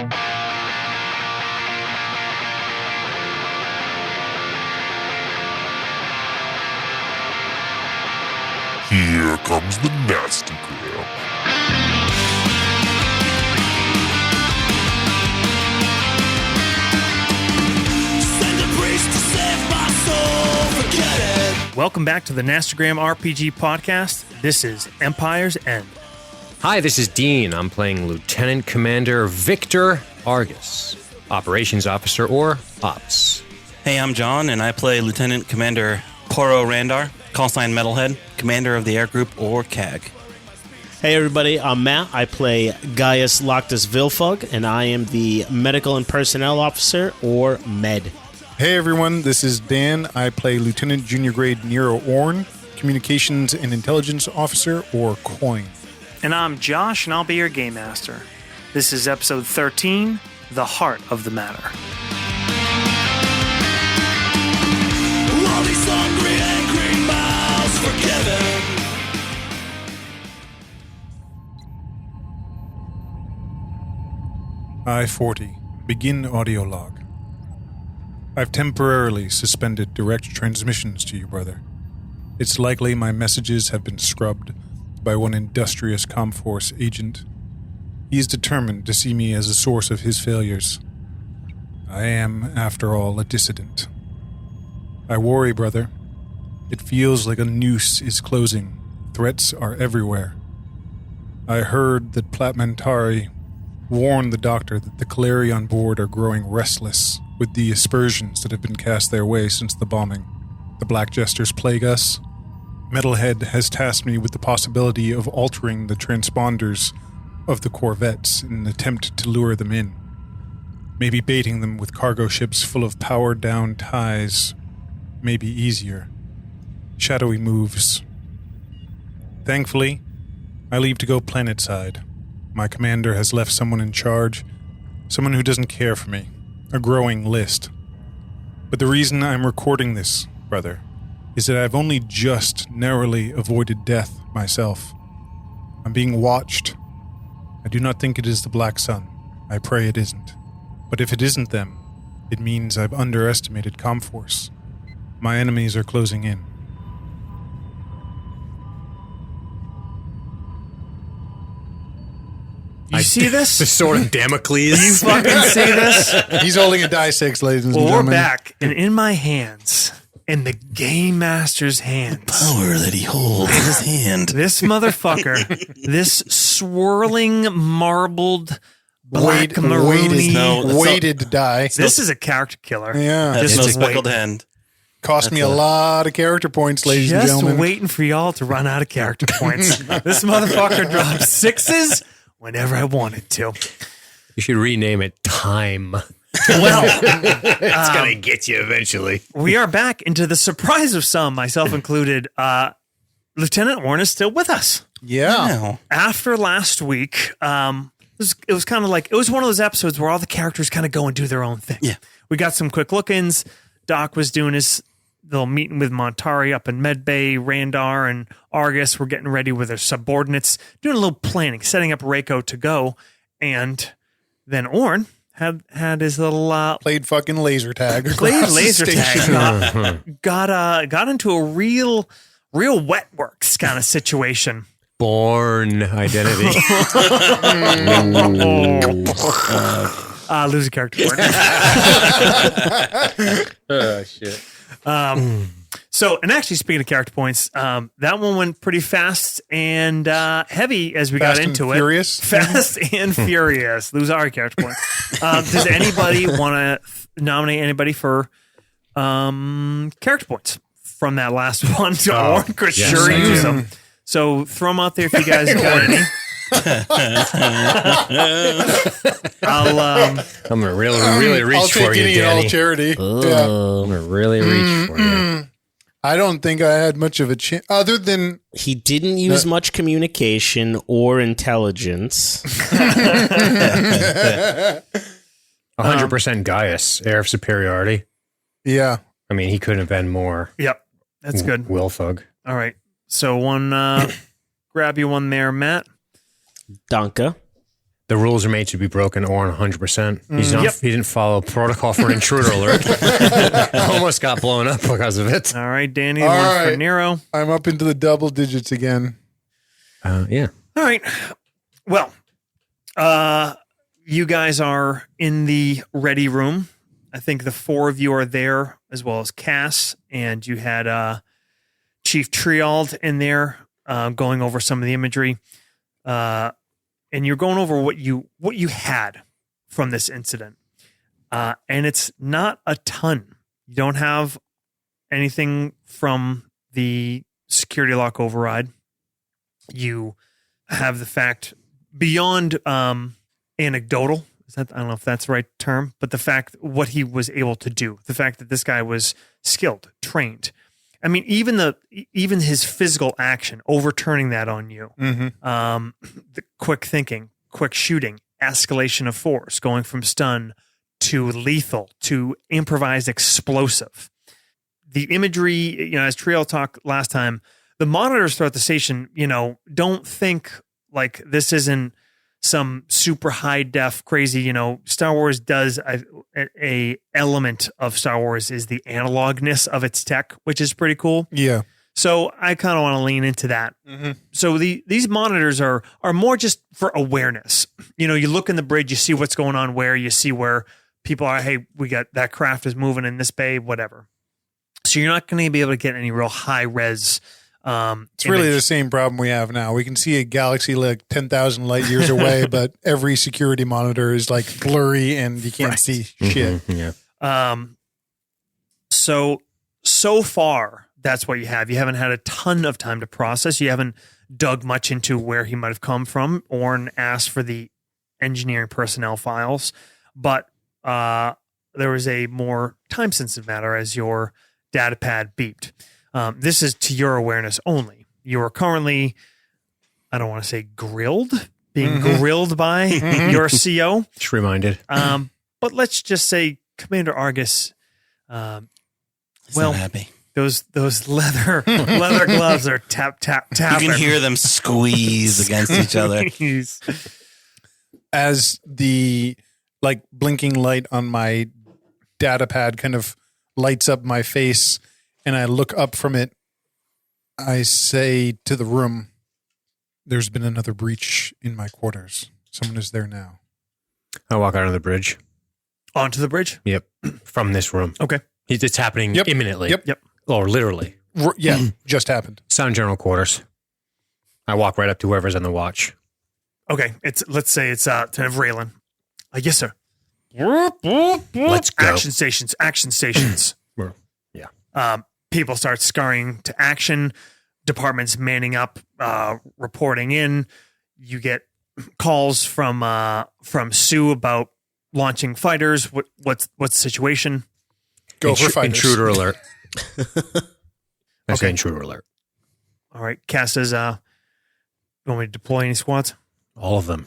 Here comes the Nastygram. Send a priest to save my soul, forget it. Welcome back to the Nastygram RPG podcast. This is Empire's End. Hi, this is Dean. I'm playing Lieutenant Commander Victor Argus, Operations Officer or Ops. Hey, I'm John, and I play Lieutenant Commander Poro Randar, callsign Metalhead, Commander of the Air Group or CAG. Hey everybody, I'm Matt. I play Gaius Loctus Vilfug, and I am the Medical and Personnel Officer, or MED. Hey everyone, this is Dan. I play Lieutenant Junior Grade Nero Oren, Communications and Intelligence Officer, or COIN. And I'm Josh, and I'll be your Game Master. This is episode 13, The Heart of the Matter. All these hungry, angry mouths forgiven. I-40. Begin audio log. I've temporarily suspended direct transmissions to you, brother. It's likely my messages have been scrubbed by one industrious CompForce agent. He is determined to see me as a source of his failures. I am, after all, a dissident. I worry, brother. It feels like a noose is closing. Threats are everywhere. I heard that Platmentari warned the doctor that the Kaleri on board are growing restless with the aspersions that have been cast their way since the bombing. The Black Jesters plague us. Metalhead has tasked me with the possibility of altering the transponders of the corvettes in an attempt to lure them in. Maybe baiting them with cargo ships full of powered-down ties may be easier. Shadowy moves. Thankfully, I leave to go planetside. My commander has left someone in charge, someone who doesn't care for me, a growing list. But the reason I'm recording this, brother, is that I've only just narrowly avoided death myself. I'm being watched. I do not think it is the Black Sun. I pray it isn't. But if it isn't them, it means I've underestimated CompForce. My enemies are closing in. You see this? The sword of Damocles. You fucking see this? He's holding a die 6, ladies and Well, gentlemen. we're back, and in my hands, in the Game Master's hands, Power that he holds in his hand. this motherfucker, this swirling, marbled, black maroony. Weighted die. This is a character killer. Yeah. That's Just no speckled wait. hand. Cost me a lot of character points, ladies and Just gentlemen. waiting for y'all to run out of character points. This motherfucker drops 6s whenever I wanted to. You should rename it Time. Well, It's going to get you eventually. we are back, and to the surprise of some, myself included, Lieutenant Oren is still with us. Yeah. Wow. After last week, it was kind of like, it was one of those episodes where all the characters kind of go and do their own thing. Yeah. We got some quick look-ins. Doc was doing his little meeting with Montari up in Medbay. Randar and Argus were getting ready with their subordinates, doing a little planning, setting up RACO to go. And then Oren had his little Played fucking laser tag. played across the laser station. tag. Got into a real wet works kind of situation. Born identity. Lose a character point. Oh, shit. So, and actually, speaking of character points, that one went pretty fast and heavy as we Fast got and into furious? it. Fast and furious. Lose our character points. Does anybody want to nominate anybody for character points from that last one? Or could yes, sure I use do. them. So throw them out there if you guys got any. I'm going to really reach I'll for take you, any and all Danny. charity. Yeah. I'm going to really reach for you. I don't think I had much of a chance, other than He didn't use much communication or intelligence. 100% Gaius, air of superiority. yeah. I mean, he couldn't have been more Yep, that's good. Wilfug. All right. So grab you one there, Matt. Danka. The rules are made to be broken, Oren, 100%. He's not. Yep. He didn't follow protocol for an intruder alert. Almost got blown up because of it. All right, Danny, All one for right. Nero. I'm up into the double digits again. Yeah. All right. Well, you guys are in the ready room. I think the four of you are there, as well as Cass, and you had Chief Triald in there going over some of the imagery. And you're going over what you had from this incident. And it's not a ton. You don't have anything from the security lock override. You have the fact beyond anecdotal. I don't know if that's the right term, but the fact what he was able to do, the fact that this guy was skilled, trained. I mean, even his physical action, overturning that on you, the quick thinking, quick shooting, escalation of force, going from stun to lethal to improvised explosive. The imagery, as Triel talked last time, the monitors throughout the station, don't think like this isn't some super high def crazy, Star Wars does a element of Star Wars is the analogness of its tech, which is pretty cool. Yeah. So I kind of want to lean into that. So these monitors are more just for awareness. You look in the bridge, you see what's going on where, you see where people are, hey, we got that craft is moving in this bay, whatever. So you're not going to be able to get any real high res It's really the same problem we have now. We can see a galaxy like 10,000 light years away, but every security monitor is like blurry and you can't see shit. Yeah. So far, that's what you have. You haven't had a ton of time to process. You haven't dug much into where he might have come from. Oren asked for the engineering personnel files, but there was a more time-sensitive matter as your data pad beeped. This is to your awareness only. You are currently, I don't want to say being grilled by your CO. Just reminded. But let's just say Commander Argus, Not happy. those leather gloves are tapping. You can hear them squeeze against each other. As the like blinking light on my data pad kind of lights up my face and I look up from it, I say to the room, there's been another breach in my quarters. Someone is there now. I walk out on the bridge. Onto the bridge? Yep. From this room. Okay. It's happening imminently. Yep. Or literally. Yeah, just happened. Sound general quarters. I walk right up to whoever's on the watch. Okay. Let's say it's Lieutenant Raylan. Yes, sir. Let's go. Action stations. Yeah. People start scurrying to action. Departments manning up, reporting in. You get calls from Sue about launching fighters. What's the situation? Go for fighters. Intruder alert. I say intruder alert. All right. Cass says, you want me to deploy any squads? All of them.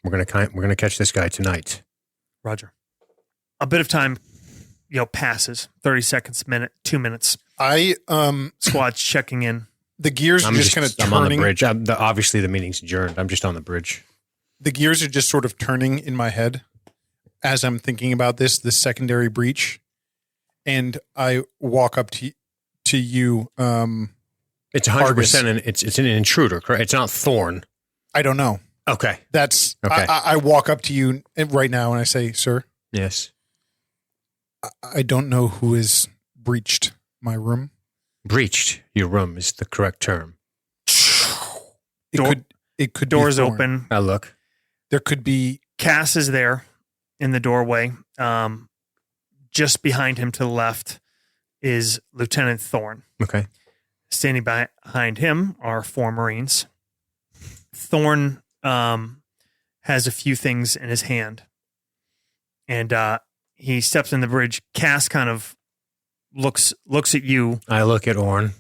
We're gonna catch this guy tonight. Roger. A bit of time, passes. 30 seconds, minute, 2 minutes. Squads checking in. The gears are just kind of turning. I'm on the bridge. Obviously, the meeting's adjourned. I'm just on the bridge. The gears are just sort of turning in my head as I'm thinking about this secondary breach. And I walk up to you. It's 100%, and it's an intruder, correct? It's not Thorn. I don't know. Okay. That's okay. I walk up to you right now and I say, sir. Yes. I don't know who has breached my room. Breached your room is the correct term. It could doors be Thorn. open. I look. There could be. Cass is there in the doorway. Just behind him to the left is Lieutenant Thorn. Okay. Standing behind him are 4 Marines. Thorn has a few things in his hand. And he steps in the bridge. Cass kind of looks at you. I look at Oren.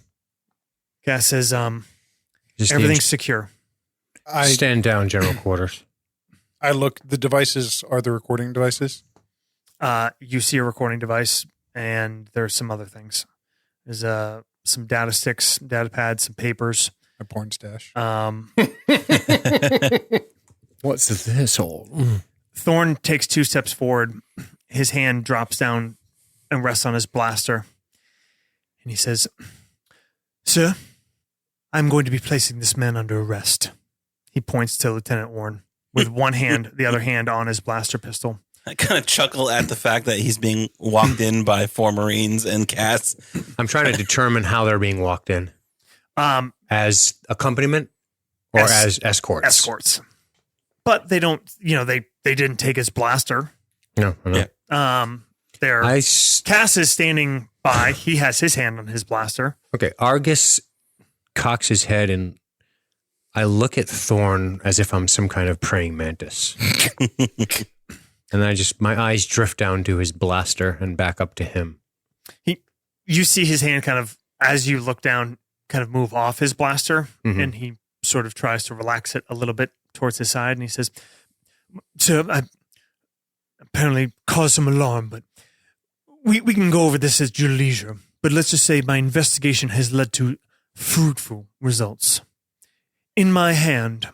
Cass says, everything's secure. Stand down, general quarters. I look. The devices are the recording devices. You see a recording device, and there's some other things. There's some data sticks, data pads, some papers. My porn stash. What's this all? Thorn takes 2 steps forward. His hand drops down and rests on his blaster. And he says, "Sir, I'm going to be placing this man under arrest." He points to Lieutenant Oren with one hand, the other hand on his blaster pistol. I kind of chuckle at the fact that he's being walked in by 4 Marines and Cass. I'm trying to determine how they're being walked in. As accompaniment or as escorts? Escorts. But they don't, they didn't take his blaster. No. Yeah. Cass is standing by. He has his hand on his blaster. Okay, Argus cocks his head and I look at Thorn as if I'm some kind of praying mantis. And my eyes drift down to his blaster and back up to him. You see his hand kind of, as you look down, kind of move off his blaster, and he sort of tries to relax it a little bit towards his side, and he says, "Sir, I apparently caused some alarm, but we can go over this at your leisure. But let's just say my investigation has led to fruitful results. In my hand,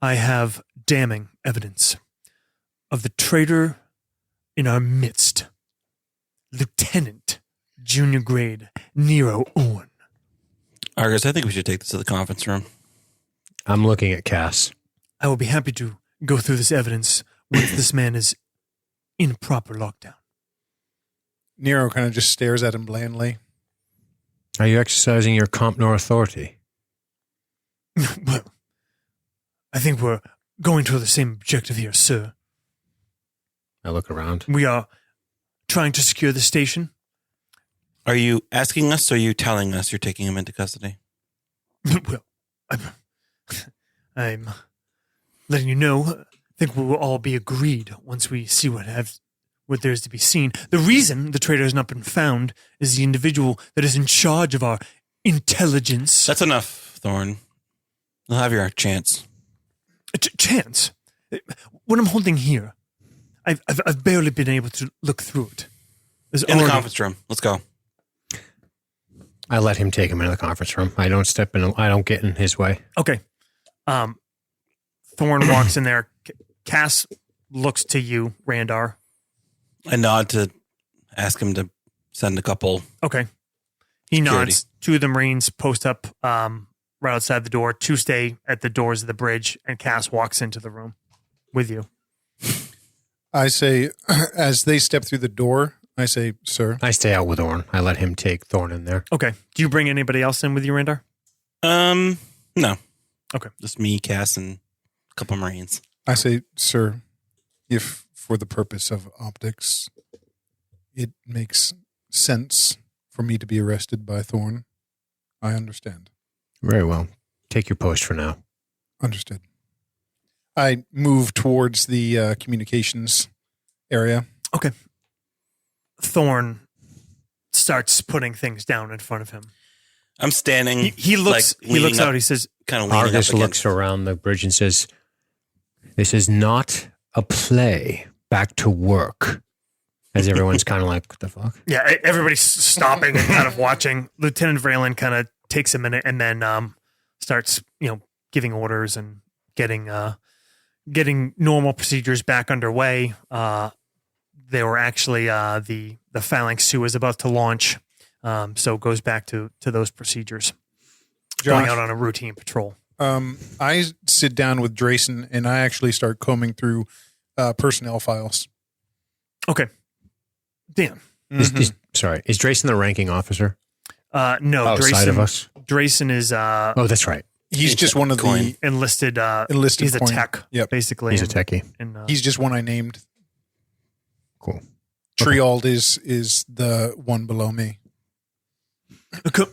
I have damning evidence of the traitor in our midst, Lieutenant Junior Grade Nero Owen." Argus, I think we should take this to the conference room. I'm looking at Cass. "I will be happy to go through this evidence once this man is in proper lockdown." Nero kind of just stares at him blandly. Are you exercising your Compnor authority? "Well, I think we're going toward the same objective here, sir. I look around. We are trying to secure the station." Are you asking us or are you telling us you're taking him into custody? "Well, I'm letting you know. I think we will all be agreed once we see what there is to be seen. The reason the traitor has not been found is the individual that is in charge of our intelligence." That's enough, Thorn. You'll have your chance. Chance? What I'm holding here, I've barely been able to look through it. In the conference room. Let's go. I let him take him into the conference room. I don't get in his way. Okay. Thorn walks in there. Cass looks to you, Randar. I nod to ask him to send a couple. Okay. He Security. nods. 2 of the Marines post up right outside the door. 2 stay at the doors of the bridge, and Cass walks into the room with you. I say, as they step through the door, I say, "Sir." I stay out with Oren. I let him take Thorn in there. Okay. Do you bring anybody else in with you, Randar? No. Okay. Just me, Cass, and a couple Marines. I say, "Sir, if for the purpose of optics, it makes sense for me to be arrested by Thorn, I understand." Very well. Take your post for now. Understood. I move towards the communications area. Okay. Thorn starts putting things down in front of him. I'm standing. He looks leaning out. up, He says, kind of leaning Argus up looks against. around the bridge and says, "This is not a play. Back to work." As everyone's kind of like, what the fuck? yeah, everybody's stopping and kind of watching. Lieutenant Vreeland kind of takes a minute and then starts, giving orders and getting normal procedures back underway. They were actually the Phalanx Sioux is about to launch, so it goes back to those procedures. Going out on a routine patrol. I sit down with Drayson and I actually start combing through personnel files. Okay. Dan. Is Drayson the ranking officer? No, Outside Drayson, of us? Drayson is Oh, that's right. He's just one of the enlisted. enlisted. He's a coin. tech, Yep. basically. He's a techie. And, He's just one I named. Cool. Triald is the one below me.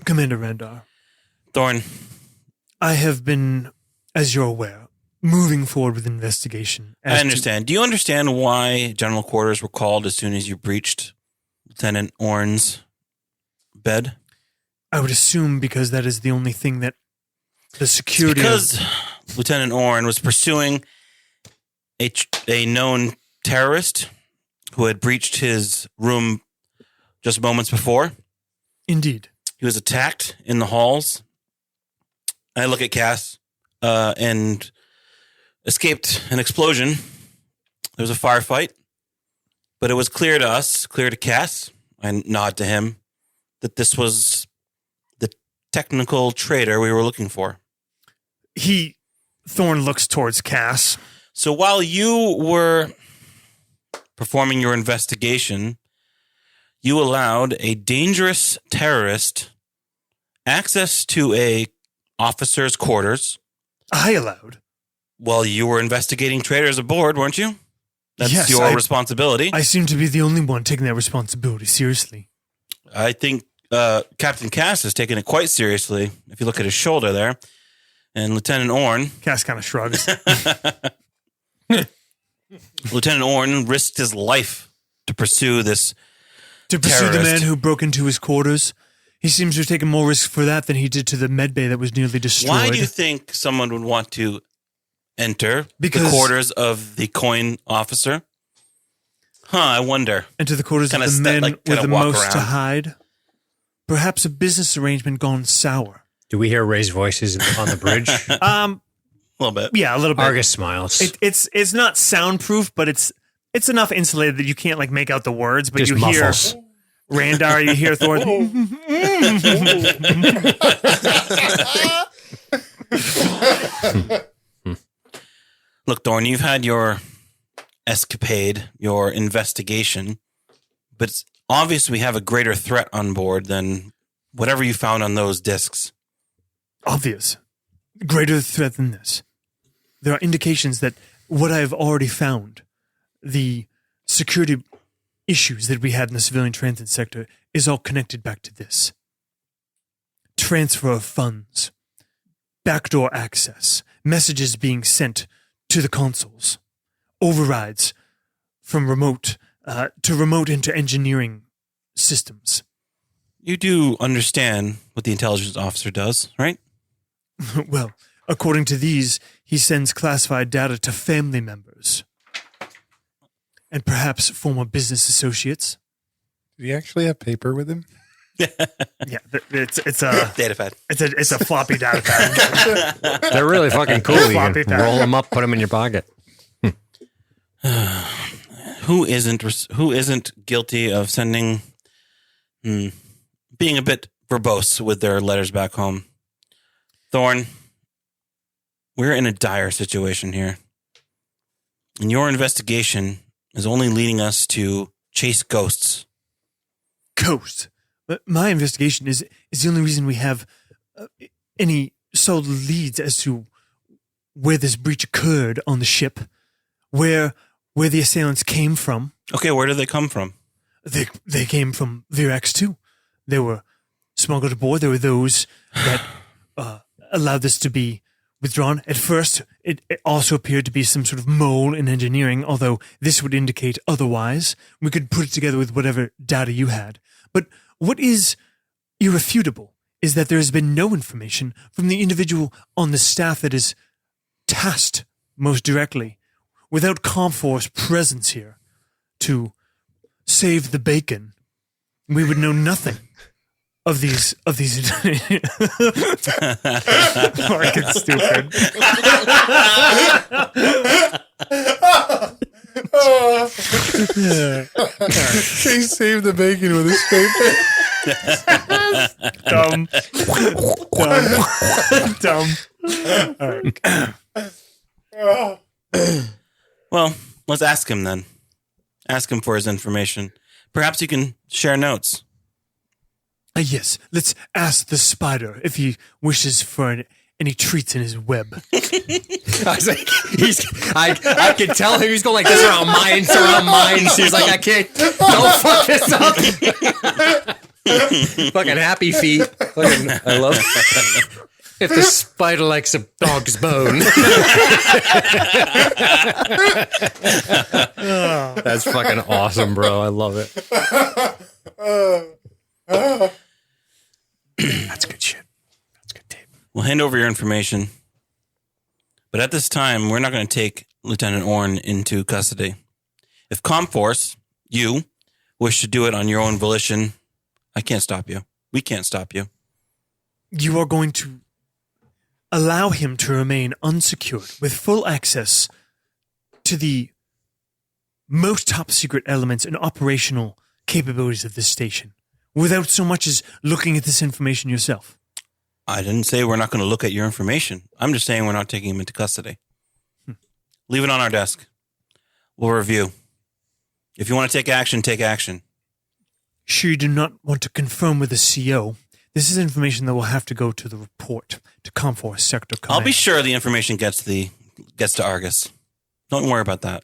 Commander Randar, Thorn, I have been, as you're aware, moving forward with investigation. I understand. Do you understand why general quarters were called as soon as you breached Lieutenant Oren's bed? I would assume because that is the only thing that the security. Because Lieutenant Oren was pursuing a known terrorist who had breached his room just moments before. Indeed. He was attacked in the halls. I look at Cass, and escaped an explosion. There was a firefight, but it was clear to us, clear to Cass, I nod to him, that this was the technical trader we were looking for. Thorn looks towards Cass. So while you were performing your investigation, you allowed a dangerous terrorist access to a officer's quarters. I allowed. Well, you were investigating traitors aboard, weren't you? That's Yes, your responsibility. I seem to be the only one taking that responsibility seriously. I think Captain Cass has taken it quite seriously, if you look at his shoulder there. And Lieutenant Oren... Cass kind of shrugs. Lieutenant Oren risked his life to pursue this To pursue the terrorist. man who broke into his quarters. He seems to have taken more risk for that than he did to the medbay that was nearly destroyed. Why do you think someone would want to enter the Because- quarters of the coin officer? I wonder. Enter the quarters Kinda of the step- men like, with kinda the walk most to around. hide? Perhaps a business arrangement gone sour. Do we hear Ray's voices on the bridge? A little bit. Yeah, a little bit. Argus smiles. It's not soundproof, but it's enough insulated that you can't like make out the words, but Just you muffles. hear Randar, you hear Thor. Look, Thorn, you've had your escapade, your investigation, but it's obvious we have a greater threat on board than whatever you found on those discs. Obvious. Greater threat than this. There are indications that what I have already found, the security issues that we had in the civilian transit sector, is all connected back to this. Transfer of funds, backdoor access, messages being sent to the consoles, overrides from remote to remote into engineering systems. You do understand what the intelligence officer does, right? Well, according to these, he sends classified data to family members and perhaps former business associates. Did he actually have paper with him? Yeah, it's a Data pad. it's a floppy data pad. They're really fucking cool. You Floppy can pad. roll them up, put them in your pocket. Who isn't guilty of sending, being a bit verbose with their letters back home? Thorn, we're in a dire situation here. And your investigation is only leading us to chase ghosts. Ghost. But my investigation is the only reason we have any solid leads as to where this breach occurred on the ship, where the assailants came from. Okay, where do they come from? They came from Vierax too. They were smuggled aboard. There were those that allowed this to be withdrawn. At first, it also appeared to be some sort of mole in engineering, although this would indicate otherwise. We could put it together with whatever data you had. But what is irrefutable is that there has been no information from the individual on the staff that is tasked most directly, without CompForce presence here, to save the bacon. We would know nothing of these. Mark is stupid. He saved the bacon with his paper. Dumb. All right. Well, let's ask him then. Ask him for his information. Perhaps you can share notes. Yes, let's ask the spider if he wishes for any treats in his web. I was like, I could tell him he's going like this around mines. He's like, I can't, don't fuck this up. Fucking happy feet. Fucking, I love if the spider likes a dog's bone. That's fucking awesome, bro. I love it. That's good shit. That's good tape. We'll hand over your information. But at this time, we're not going to take Lieutenant Oren into custody. If CompForce, you, wish to do it on your own volition, I can't stop you. We can't stop you. You are going to allow him to remain unsecured with full access to the most top secret elements and operational capabilities of this station without so much as looking at this information yourself. I didn't say we're not going to look at your information. I'm just saying we're not taking him into custody. Leave it on our desk. We'll review. If you want to take action, take action. Sure you do not want to confirm with the CO. This is information that will have to go to the report, to CompForce Sector Command. I'll be sure the information gets to Argus. Don't worry about that.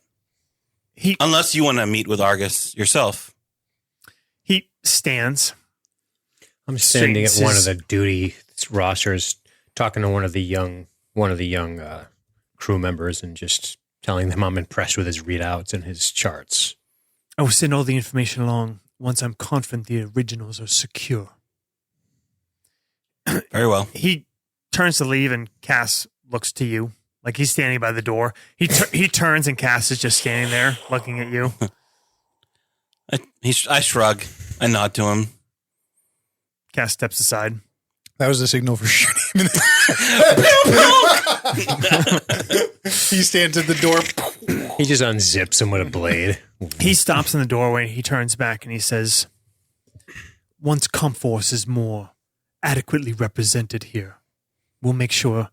Unless you want to meet with Argus yourself. He stands. I'm standing at one of the duty rosters, talking to one of the young crew members, and just telling them I'm impressed with his readouts and his charts. I will send all the information along once I'm confident the originals are secure. Very well. He turns to leave, and Cass looks to you. Like he's standing by the door. He turns, and Cass is just standing there looking at you. I shrug. I nod to him. Cass steps aside. That was a signal for shooting him. He stands at the door. He just unzips him with a blade. He stops in the doorway. He turns back and he says, once CompForce is more adequately represented here, we'll make sure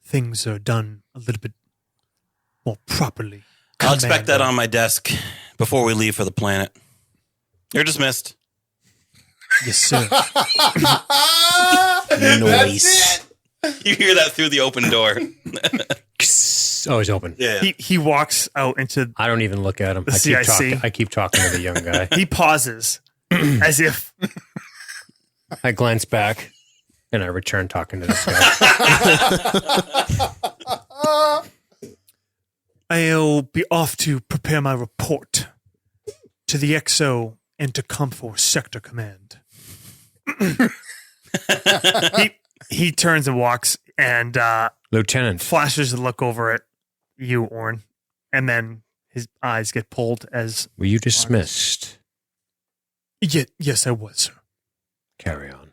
things are done a little bit more properly. I'll expect that on my desk before we leave for the planet. You're dismissed. Yes, sir. Noise. You hear that through the open door. Oh, he's open. Yeah. He walks out into I don't even look at him. The CIC. I keep talking to the young guy. He pauses as if I glance back and I return talking to this guy. I'll be off to prepare my report to the XO and to CompForce Sector Command. he turns and walks and Lieutenant. flashes a look over at you, Oren, and then his eyes get pulled as... Were you dismissed? Yes, I was, sir. Carry on.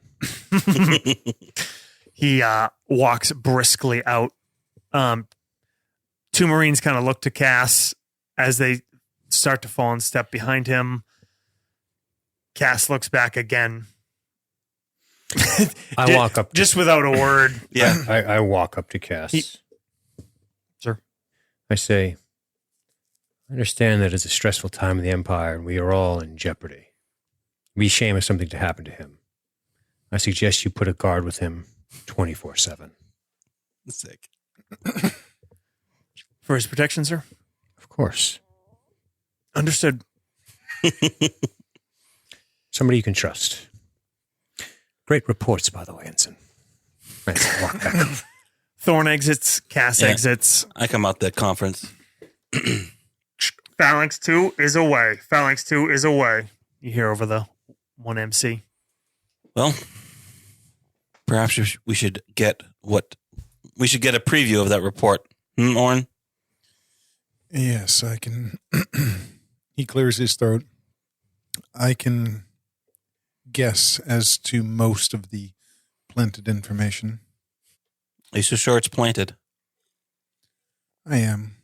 He walks briskly out. Two Marines kind of look to Cass as they start to fall in step behind him. Cass looks back again. I walk up. Just without a word. Yeah. I walk up to Cass. Sir. I say, I understand that it's a stressful time in the Empire and we are all in jeopardy. It'd be a shame if something to happen to him. I suggest you put a guard with him 24/7. Sick. For his protection, sir? Of course. Understood. Somebody you can trust. Great reports, by the way, Ensign. Nice. Walk back. Thorn exits. Cass exits. I come out that conference. Phalanx 2 is away. Phalanx 2 is away. You hear over the 1MC. Well, perhaps we should get a preview of that report. Oren? Yes, I can. He clears his throat. I can guess as to most of the planted information. Are you so sure it's planted? I am.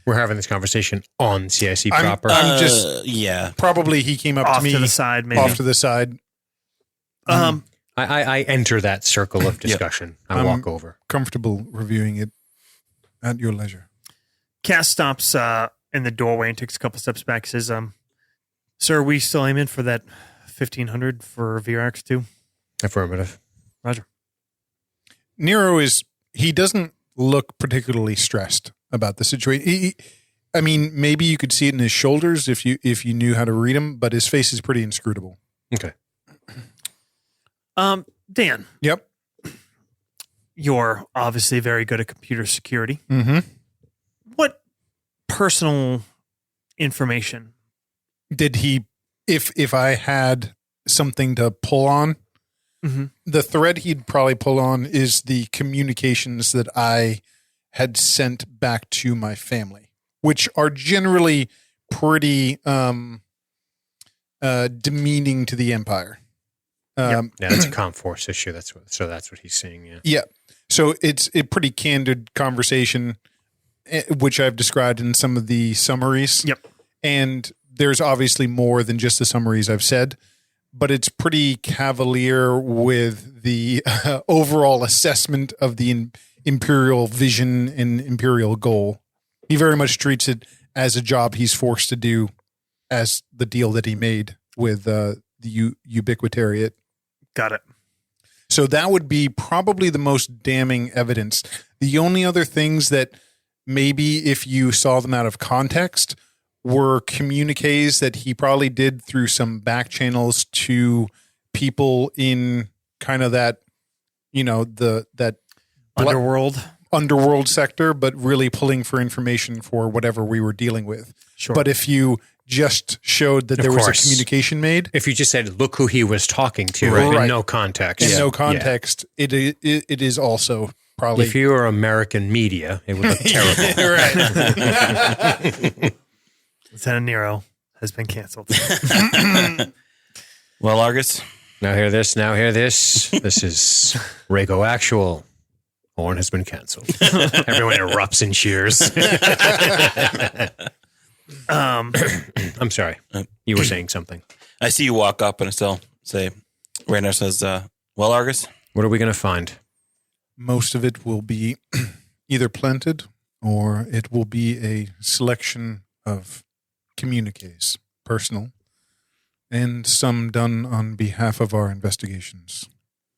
We're having this conversation on CIC I'm- proper. I'm just- Yeah. Probably he came up Off to me to the side, maybe. off to the side. I enter that circle of discussion. I walk over. Comfortable reviewing it at your leisure. Cass stops in the doorway and takes a couple steps back. Says, sir, are we still aiming for that 1,500 for Vierax 2? Affirmative. Roger. Nero he doesn't look particularly stressed about the situation. I mean, maybe you could see it in his shoulders if you knew how to read him, but his face is pretty inscrutable. Okay. Dan, Yep. you're obviously very good at computer security. Mm-hmm. What personal information? Did he, if I had something to pull on, the thread he'd probably pull on is the communications that I had sent back to my family, which are generally pretty demeaning to the Empire. Yeah, that's a CompForce issue. That's what he's seeing. Yeah. Yeah. So it's a pretty candid conversation, which I've described in some of the summaries. Yep. And there's obviously more than just the summaries I've said, but it's pretty cavalier with the overall assessment of the Imperial vision and Imperial goal. He very much treats it as a job he's forced to do, as the deal that he made with the Ubiquitariate. Got it. So that would be probably the most damning evidence. The only other things that maybe if you saw them out of context were communiques that he probably did through some back channels to people in kind of that, that underworld sector, but really pulling for information for whatever we were dealing with. Sure. But if you just showed that there was a communication made, If you just said, look who he was talking to, Right. in no context. in no context, it is also probably If you were American media, it would look terrible. right. Lieutenant Nero has been canceled. Well, Argus, Now hear this. This is RACO Actual. Oren has been canceled. Everyone erupts in cheers. I'm sorry. You were saying something. I see you walk up and still say, Randar says, well, Argus, What are we going to find? Most of it will be either planted or it will be a selection of communiques, personal, and some done on behalf of our investigations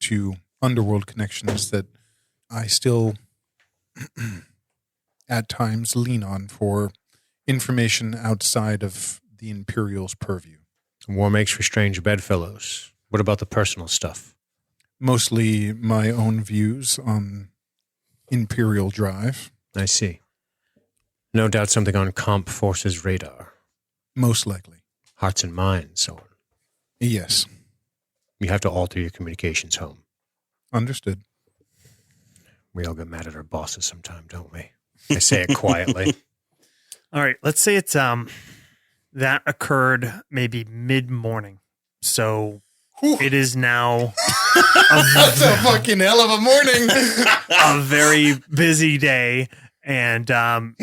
to underworld connections that I still at times lean on for information outside of the Imperial's purview. War makes for strange bedfellows. What about the personal stuff? Mostly my own views on Imperial drive. I see. No doubt something on CompForce's radar. Most likely. Hearts and minds, Oren. Yes. You have to alter your communications home. Understood. We all get mad at our bosses sometime, don't we? I say it quietly. All right, let's say it's that occurred maybe mid-morning. So it is now That's a fucking hell of a morning. a very busy day, and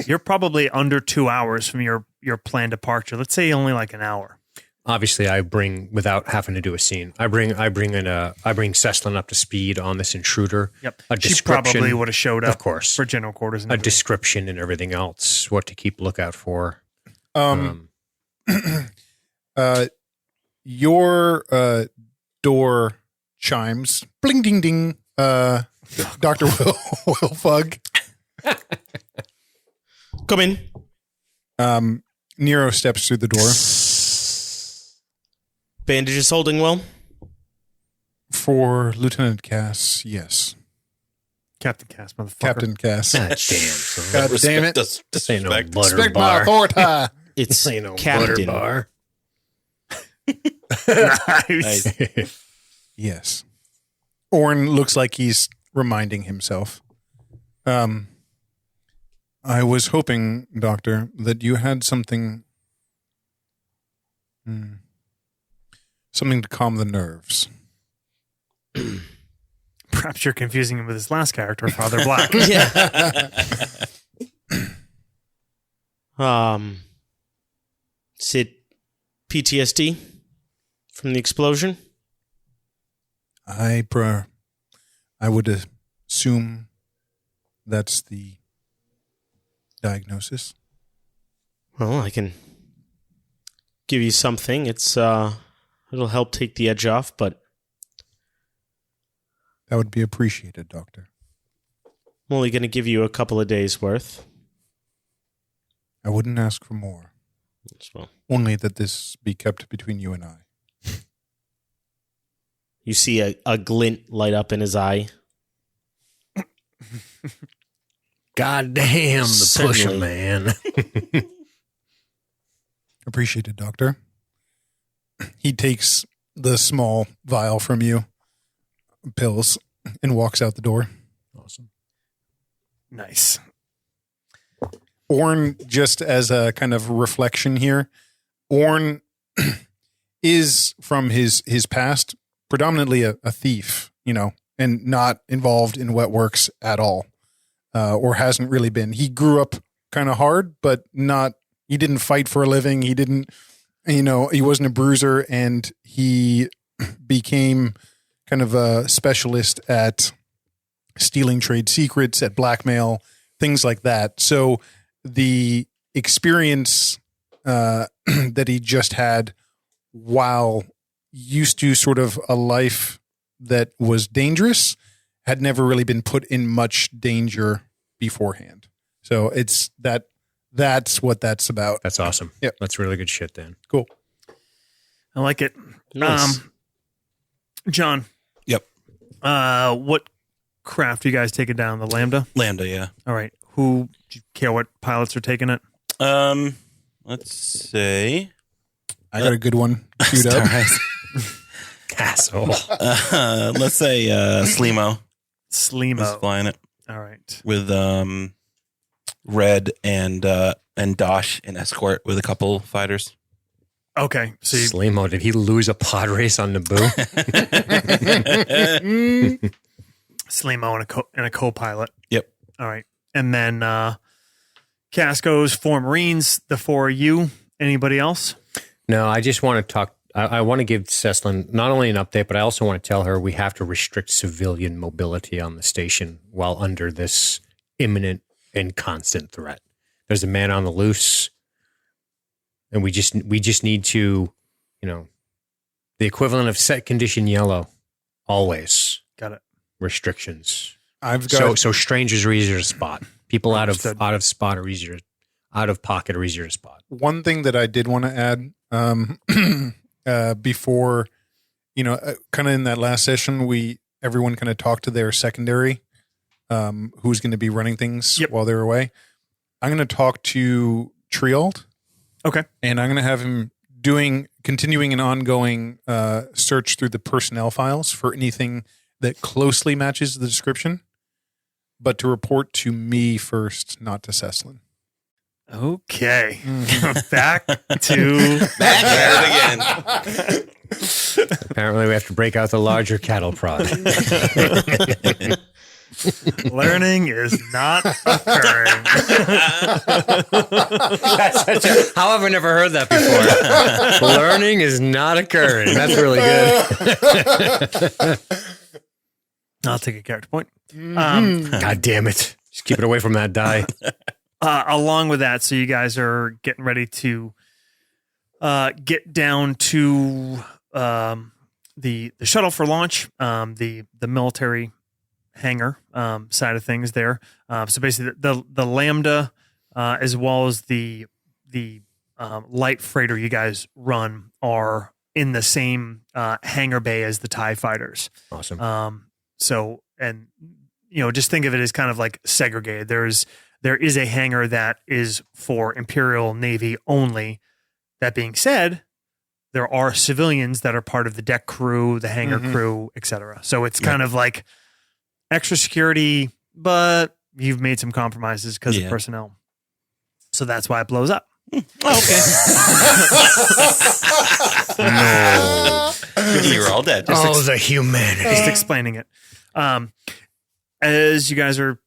you're probably under 2 hours from your planned departure. Let's say only like an hour. Obviously, I bring, without having to do a scene, I bring Cecilin up to speed on this intruder. Yep. A She description, probably would have showed up of course, for general quarters. And a everything. description and everything else, what to keep lookout for. Your door chimes. Bling ding ding. Dr. Wilfug. Come in. Nero steps through the door. Bandages holding well? For Lieutenant Cass, yes. Captain Cass, motherfucker. Captain Cass. God damn, son. God damn it. This ain't no Disrespect. butter Respect my bar. authority. It's This ain't no Captain. butter bar. Nice. Yes. Oren looks like he's reminding himself. I was hoping, Doctor, that you had something to calm the nerves. Perhaps you're confusing him with his last character, Father Black. Yeah. Is it PTSD from the explosion? I would assume that's the diagnosis. Well, I can give you something. It's it'll help take the edge off, but That would be appreciated, Doctor. I'm only going to give you a couple of days worth. I wouldn't ask for more. Well, Only that this be kept between you and I. you see a glint light up in his eye. God damn, the pusher, Certainly. man. Appreciated, Doctor. He takes the small vial from you, pills, and walks out the door. Awesome. Nice. Oren, just as a kind of reflection here, Oren is from his past predominantly a thief, and not involved in wet works at all, or hasn't really been. He grew up kind of hard, but he didn't fight for a living. He didn't, he wasn't a bruiser, and he became kind of a specialist at stealing trade secrets, at blackmail, things like that. So the experience that he just had, while used to sort of a life that was dangerous, had never really been put in much danger beforehand. So it's that's what that's about. That's awesome. Yep. That's really good shit, Dan. Cool. I like it. Nice. Yep. John. What craft are you guys taking down? The Lambda? Lambda, yeah. All right. Do you care what pilots are taking it? Let's say. I got a good one queued All up. right. Asshole. Let's say Slimo is Slimo. flying it All right. with Red and Dosh in escort with a couple fighters. Okay. So you, Slimo, did he lose a pod race on Naboo? Slimo and a co-pilot. Yep. All right. And then Casco's 4 Marines, the 4 of you. Anybody else? No, I just want to talk. I want to give Cecilin not only an update, but I also want to tell her we have to restrict civilian mobility on the station while under this imminent and constant threat. There's a man on the loose, and we just need to, the equivalent of set condition yellow, always Got it. restrictions. I've got So strangers are easier to spot. People out Understood. of spot are easier, out of pocket are easier to spot. one thing that I did want to add before, kind of in that last session, everyone kind of talked to their secondary, who's going to be running things Yep. while they're away. I'm going to talk to Triald, Okay. and I'm going to have him continuing an ongoing search through the personnel files for anything that closely matches the description, but to report to me first, not to Cecilin. Okay. Back to Back at it again. Apparently, we have to break out the larger cattle prod. learning is not occurring. How have I never heard that before? Learning is not occurring. That's really good. I'll take a character point. God damn it. Just keep it away from that die. Along with that, so you guys are getting ready to get down to the shuttle for launch, the military hangar side of things there. So basically, the Lambda as well as the light freighter you guys run are in the same hangar bay as the TIE fighters. Awesome. So, and just think of it as kind of like segregated. There is a hangar that is for Imperial Navy only. That being said, there are civilians that are part of the deck crew, the hangar crew, etc. So it's kind of like extra security, but you've made some compromises because of personnel. So that's why it blows up. Okay. You're all dead. The humanity. Just explaining it. As you guys are,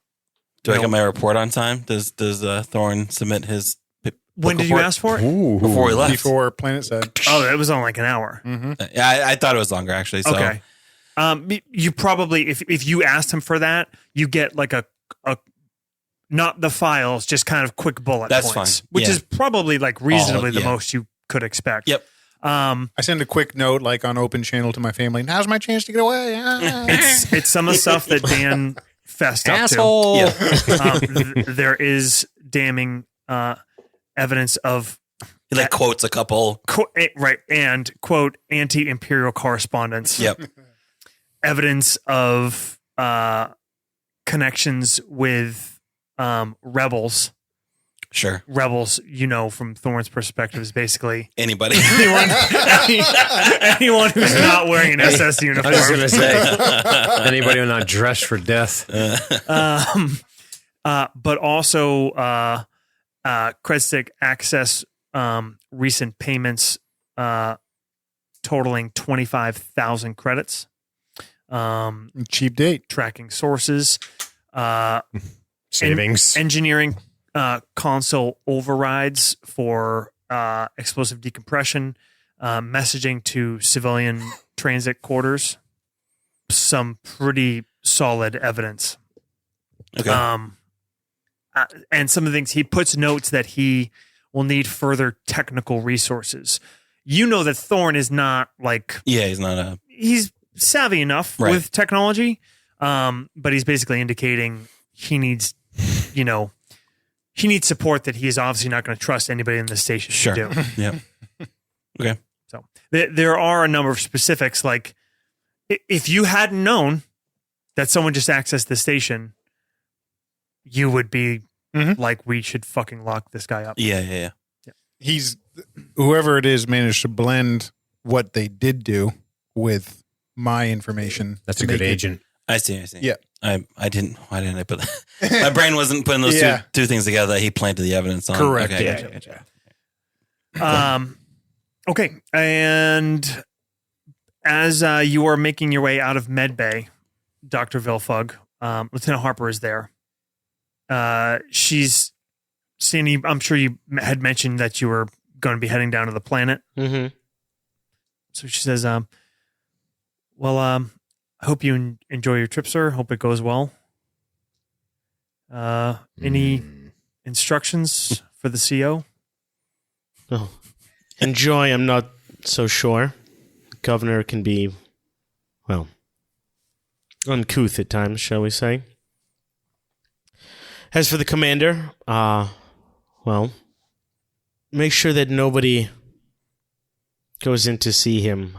Do I get my report on time? Does Thorn submit his? when did you ask for it? Before we left? Before planetside. Oh, it was on like an hour. Yeah, I thought it was longer actually. So. Okay. You probably, if you asked him for that, you get like a not the files, just kind of quick bullet That's points, fine. which Yeah. is probably like reasonably the yeah. most you could expect. Yep. I send a quick note like on open channel to my family. Now's my chance to get away. It's some of the stuff that Dan fessed up Asshole. Yeah. to. There is damning evidence of He like quotes a couple. right, and quote anti-imperial correspondence. Yep. Evidence of connections with rebels. Sure. Rebels, from Thorne's perspective, is basically Anybody. anyone who's not wearing an SS I uniform. was going to say, anybody who not dressed for death. But also Credstick access recent payments totaling 25,000 credits. Cheap date. tracking sources, Savings. engineering console overrides for explosive decompression, messaging to civilian transit quarters. Some pretty solid evidence. Okay. And some of the things he puts notes that he will need further technical resources. You know that Thorn is not like Yeah, he's not a. he's savvy enough Right. with technology, but he's basically indicating he needs, he needs support that he is obviously not going to trust anybody in the station Sure. to do. Yeah. Okay. So there are a number of specifics, like if you hadn't known that someone just accessed the station, you would be like, we should fucking lock this guy up. Yeah. He's whoever it is managed to blend what they did do with my information. That's to a good make it- agent. I see. Yeah. I didn't. Why didn't I put that? My brain wasn't putting those Yeah. two things together that he planted the evidence on. Correct. Okay, Yeah. gotcha. Okay. And as you are making your way out of Medbay, Dr. Vilfug, Lieutenant Harper is there. She's standing. I'm sure you had mentioned that you were going to be heading down to the planet. Mm-hmm. So she says, I hope you enjoy your trip, sir. Hope it goes well. Any instructions for the CO? Oh. Enjoy, I'm not so sure. Governor can be, well, uncouth at times, shall we say. As for the commander, well, make sure that nobody goes in to see him.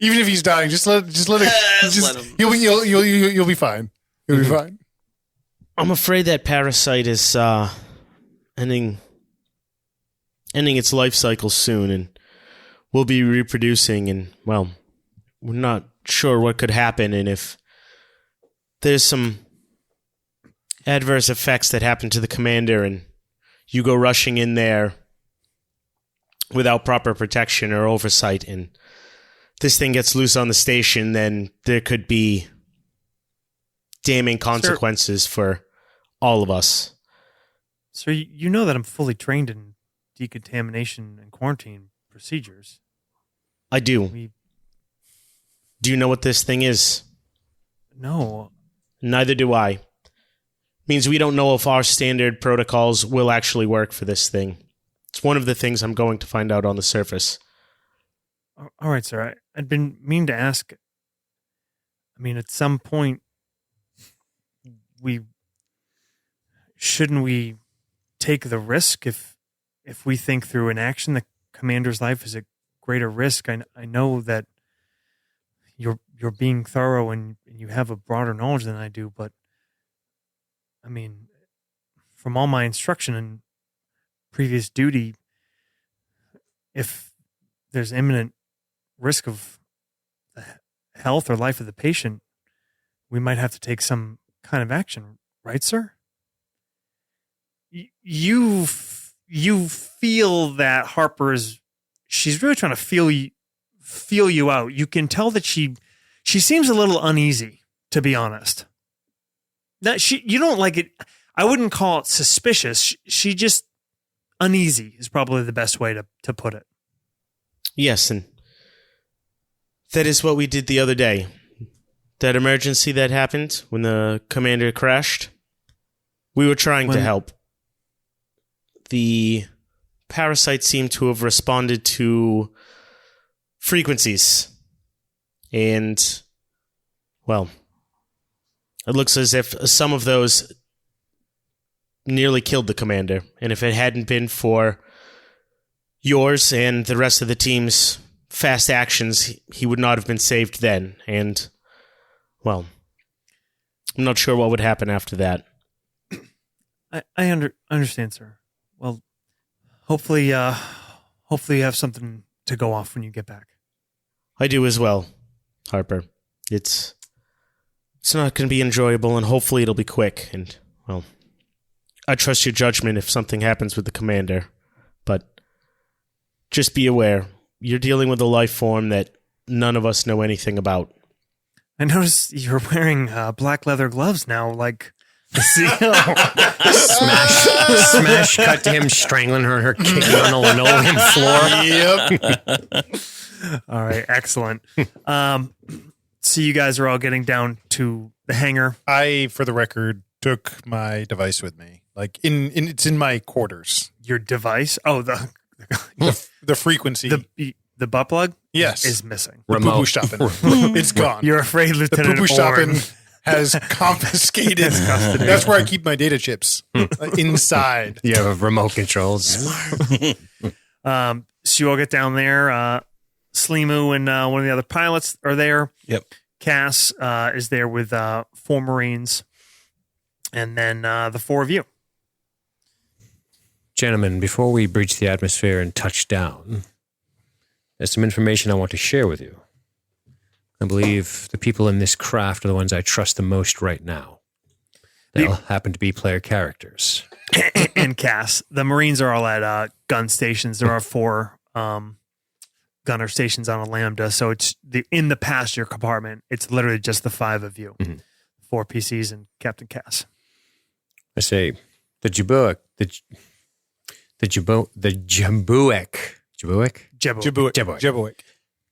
Even if he's dying, just let it. let him. You'll be fine. You'll be fine. I'm afraid that parasite is ending its life cycle soon, and will be reproducing. And well, we're not sure what could happen, and if there's some adverse effects that happen to the commander, and you go rushing in there without proper protection or oversight, and this thing gets loose on the station, then there could be damning consequences for all of us. So you know that I'm fully trained in decontamination and quarantine procedures. I do. Do you know what this thing is? No. Neither do I. Means we don't know if our standard protocols will actually work for this thing. It's one of the things I'm going to find out on the surface. All right, sir. I'd been meaning to ask. I mean, at some point, shouldn't we take the risk if we think through an action the commander's life is a greater risk? I know that you're being thorough and you have a broader knowledge than I do, but I mean, from all my instruction and previous duty, if there's imminent risk of the health or life of the patient, we might have to take some kind of action, right, sir? You feel that she's really trying to feel you out. You can tell that she seems a little uneasy, to be honest. That you don't like it. I wouldn't call it suspicious. She just uneasy is probably the best way to put it. Yes, and that is what we did the other day. That emergency that happened when the commander crashed. We were trying to help. The parasite seemed to have responded to frequencies. And, well, it looks as if some of those nearly killed the commander. And if it hadn't been for yours and the rest of the team's fast actions, he would not have been saved then. And, well, I'm not sure what would happen after that. I understand, sir. Well, hopefully you have something to go off when you get back. I do as well, Harper. It's not going to be enjoyable, and hopefully it'll be quick. And, well, I trust your judgment if something happens with the commander. But just be aware, you're dealing with a life form that none of us know anything about. I noticed you're wearing black leather gloves now, like the CEO. Smash cut to him strangling her kicking on the linoleum floor. Yep. All right, excellent. So you guys are all getting down to the hangar. I, for the record, took my device with me. Like it's in my quarters. Your device? Oh, the frequency. the butt plug? Yes. Is missing. The Remote. poo-poo stopping. It's gone. You're afraid, The Lieutenant poo-poo Oren. stopping has confiscated. That's where I keep my data chips. Inside. You have remote controls. So you all get down there. Slimu and one of the other pilots are there. Yep. Cass is there with 4 Marines. And then the 4 of you. Gentlemen, before we breach the atmosphere and touch down, there's some information I want to share with you. I believe the people in this craft are the ones I trust the most right now. They'll happen to be player characters. And Cass. The Marines are all at gun stations. There are 4 gunner stations on a Lambda. So it's in the passenger compartment. It's literally just the 5 of you. 4 PCs and Captain Cass. I say, the Jabuic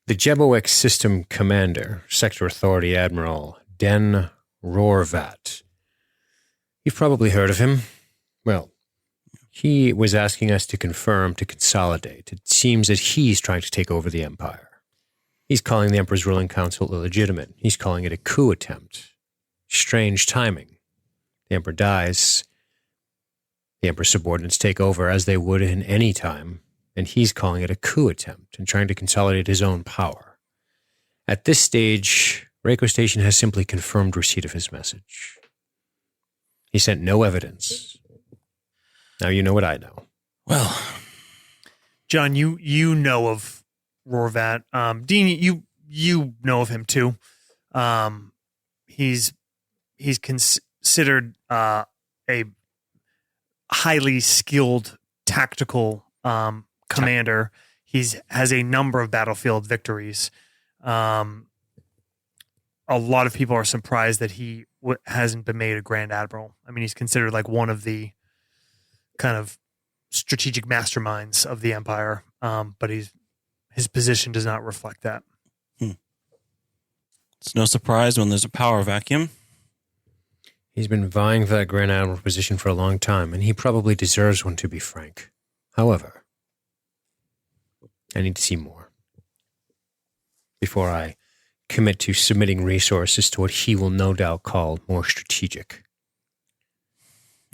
The Jebuic System Commander, Sector Authority Admiral Den Rorvat. You've probably heard of him. Well, he was asking us to confirm to consolidate. It seems that he's trying to take over the Empire. He's calling the Emperor's ruling council illegitimate. He's calling it a coup attempt. Strange timing. The Emperor dies. The Emperor's subordinates take over as they would in any time. And he's calling it a coup attempt and trying to consolidate his own power. At this stage, RACO Station has simply confirmed receipt of his message. He sent no evidence. Now you know what I know. Well, John, you know of Rorvat. Dean, you know of him too. He's considered a highly skilled tactical commander. Has a number of battlefield victories. A lot of people are surprised that he hasn't been made a Grand Admiral. I mean, he's considered like one of the kind of strategic masterminds of the Empire, but his position does not reflect that. It's no surprise when there's a power vacuum. He's been vying for that Grand Admiral position for a long time, and he probably deserves one, to be frank. However, I need to see more before I commit to submitting resources to what he will no doubt call more strategic.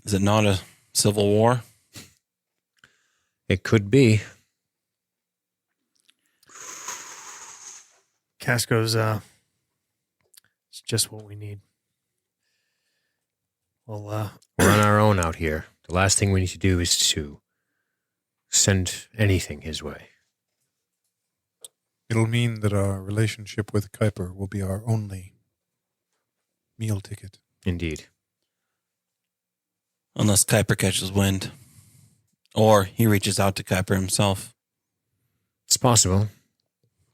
Is it not a civil war? It could be. Cass goes, it's just what we need. Well, We're on our own out here. The last thing we need to do is to send anything his way. It'll mean that our relationship with Kuiper will be our only meal ticket. Indeed. Unless Kuiper catches wind. Or he reaches out to Kuiper himself. It's possible.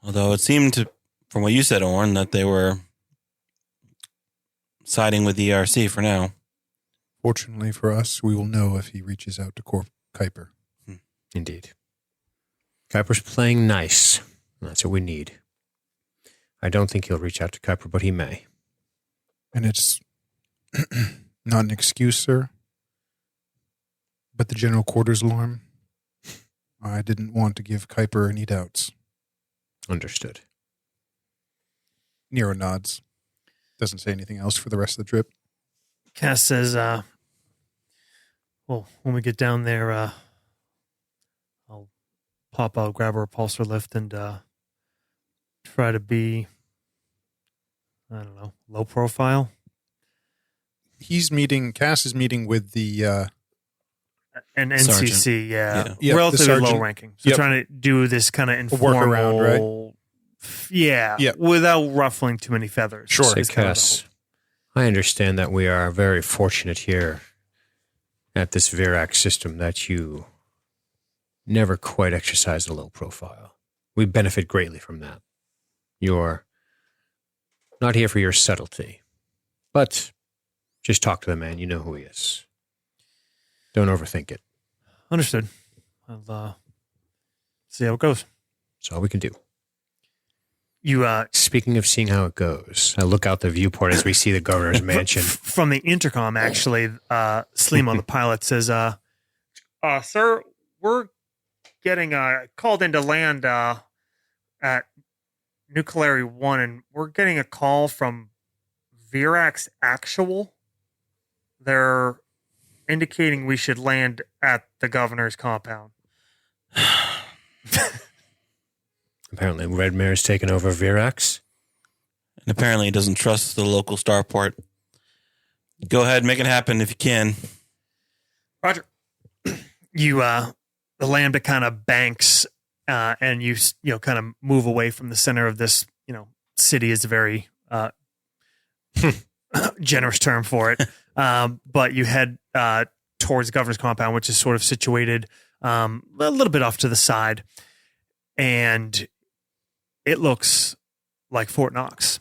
Although it seemed to, from what you said, Oren, that they were siding with the ERC for now. Fortunately for us, we will know if he reaches out to Kuiper. Indeed. Kuiper's playing nice. That's what we need. I don't think he'll reach out to Kuiper, but he may. And it's not an excuse, sir, but the general quarters alarm. I didn't want to give Kuiper any doubts. Understood. Nero nods. Doesn't say anything else for the rest of the trip. Cass says, well, when we get down there, I'll pop out, grab a repulsor lift, and try to be, I don't know, low profile. Cass is meeting with the... An NCC, yeah. Yeah, the Relatively sergeant. low ranking. So trying to do this kind of informal... workaround, right? Yeah, without ruffling too many feathers. Sure. Say, is kind of the Cass, hope. I understand that we are very fortunate here at this Vierax system that you never quite exercised a low profile. We benefit greatly from that. You're not here for your subtlety, but just talk to the man. You know who he is. Don't overthink it. Understood. I'll see how it goes. That's all we can do. You Speaking of seeing how it goes, I look out the viewport as we see the governor's mansion. from the intercom, actually, Slimo, the pilot, says, sir, we're getting called into land at Nucleary 1, and we're getting a call from Vierax Actual. They're indicating we should land at the governor's compound. Apparently, Red Mare's taken over Vierax. And apparently he doesn't trust the local starport. Go ahead, make it happen if you can. Roger. You, the Lambda kind of banks, and you kind of move away from the center of this, city is a very generous term for it. But you head towards the governor's compound, which is sort of situated a little bit off to the side. And it looks like Fort Knox.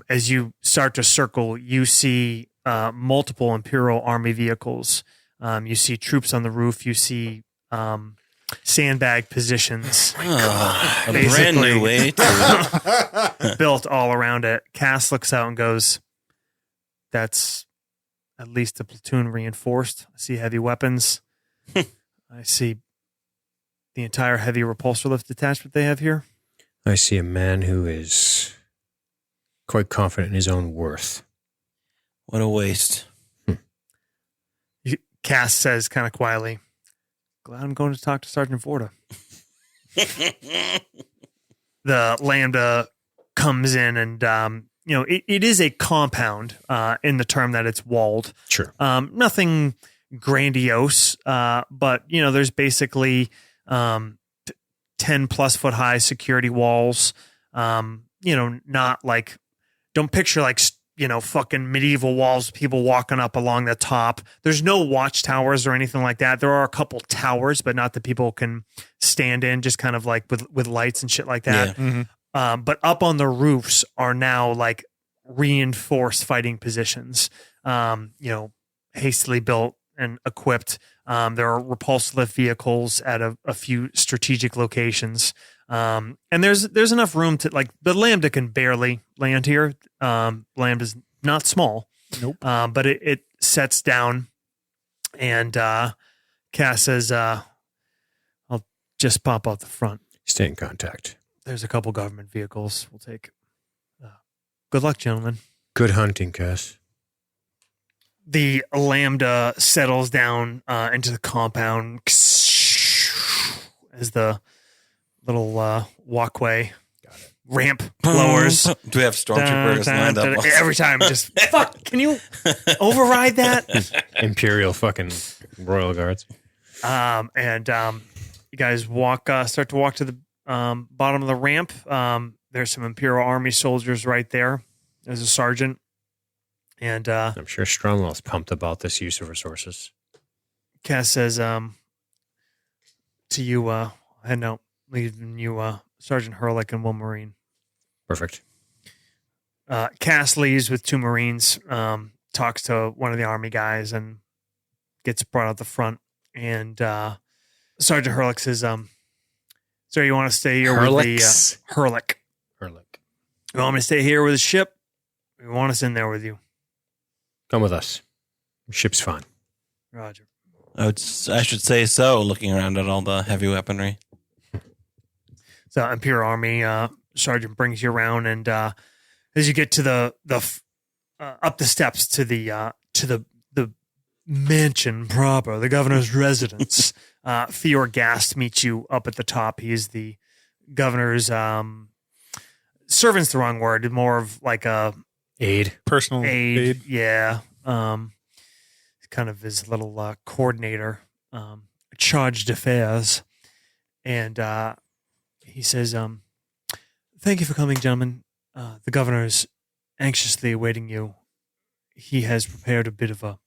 As you start to circle, you see multiple Imperial Army vehicles. You see troops on the roof. You see sandbag positions. A brand new way to... built all around it. Cass looks out and goes, that's at least a platoon reinforced. I see heavy weapons. I see the entire heavy repulsor lift detachment they have here. I see a man who is quite confident in his own worth. What a waste. Cass says kind of quietly, glad I'm going to talk to Sergeant Vorta. The Lambda comes in and, it is a compound in the term that it's walled. Sure. Nothing grandiose, but, there's basically 10 plus foot high security walls. Not like, don't picture like, fucking medieval walls, people walking up along the top. There's no watchtowers or anything like that. There are a couple towers, but not that people can stand in, just kind of like with lights and shit like that. Yeah. Mm-hmm. But up on the roofs are now like reinforced fighting positions, hastily built and equipped. There are repulsor lift vehicles at a few strategic locations. And there's enough room to, like, the Lambda can barely land here. Lambda's not small. Nope. But it sets down, and Cass says, I'll just pop out the front. Stay in contact. There's a couple government vehicles we'll take. Good luck, gentlemen. Good hunting, Cass. The Lambda settles down into the compound as the little walkway ramp lowers. Do we have stormtroopers lined up? Every time, just fuck. Can you override that? Imperial fucking Royal Guards. You guys start to walk to the bottom of the ramp. There's some Imperial Army soldiers right there. There's a sergeant. And I'm sure Stromwell's pumped about this use of resources. Cass says to you, heading out, leaving you Sergeant Hurlick and one Marine. Perfect. Cass leaves with two Marines, talks to one of the Army guys, and gets brought out the front. And Sergeant Hurlick says, sir, you want to stay here with the Hurlick? Hurlick. You want me to stay here with the ship? We want us in there with you. Come with us. Ship's fine. Roger. I should say so, looking around at all the heavy weaponry. So Imperial Army sergeant brings you around, and as you get to the up the steps to the mansion proper, the governor's residence, Theor Gast meets you up at the top. He's the governor's servant's the wrong word, more of like a Personal aid. Yeah. Kind of his little coordinator, charge d'affaires. And he says, thank you for coming, gentlemen. The governor is anxiously awaiting you. He has prepared a bit of a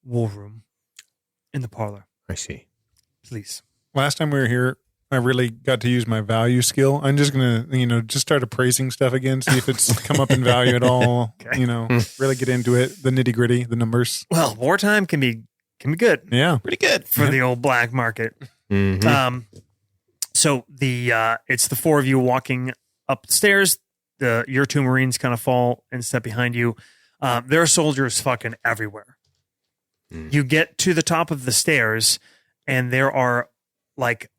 war room in the parlor. I see. Please. Last time we were here, I really got to use my value skill. I'm just going to, just start appraising stuff again, see if it's come up in value at all. Okay. Really get into it, the nitty gritty, the numbers. Well, wartime can be good Yeah. Pretty good. for the old black market. Mhm. So it's the four of you walking up the stairs. Your two Marines kind of fall and step behind you. There are soldiers fucking everywhere. You get to the top of the stairs, and there are like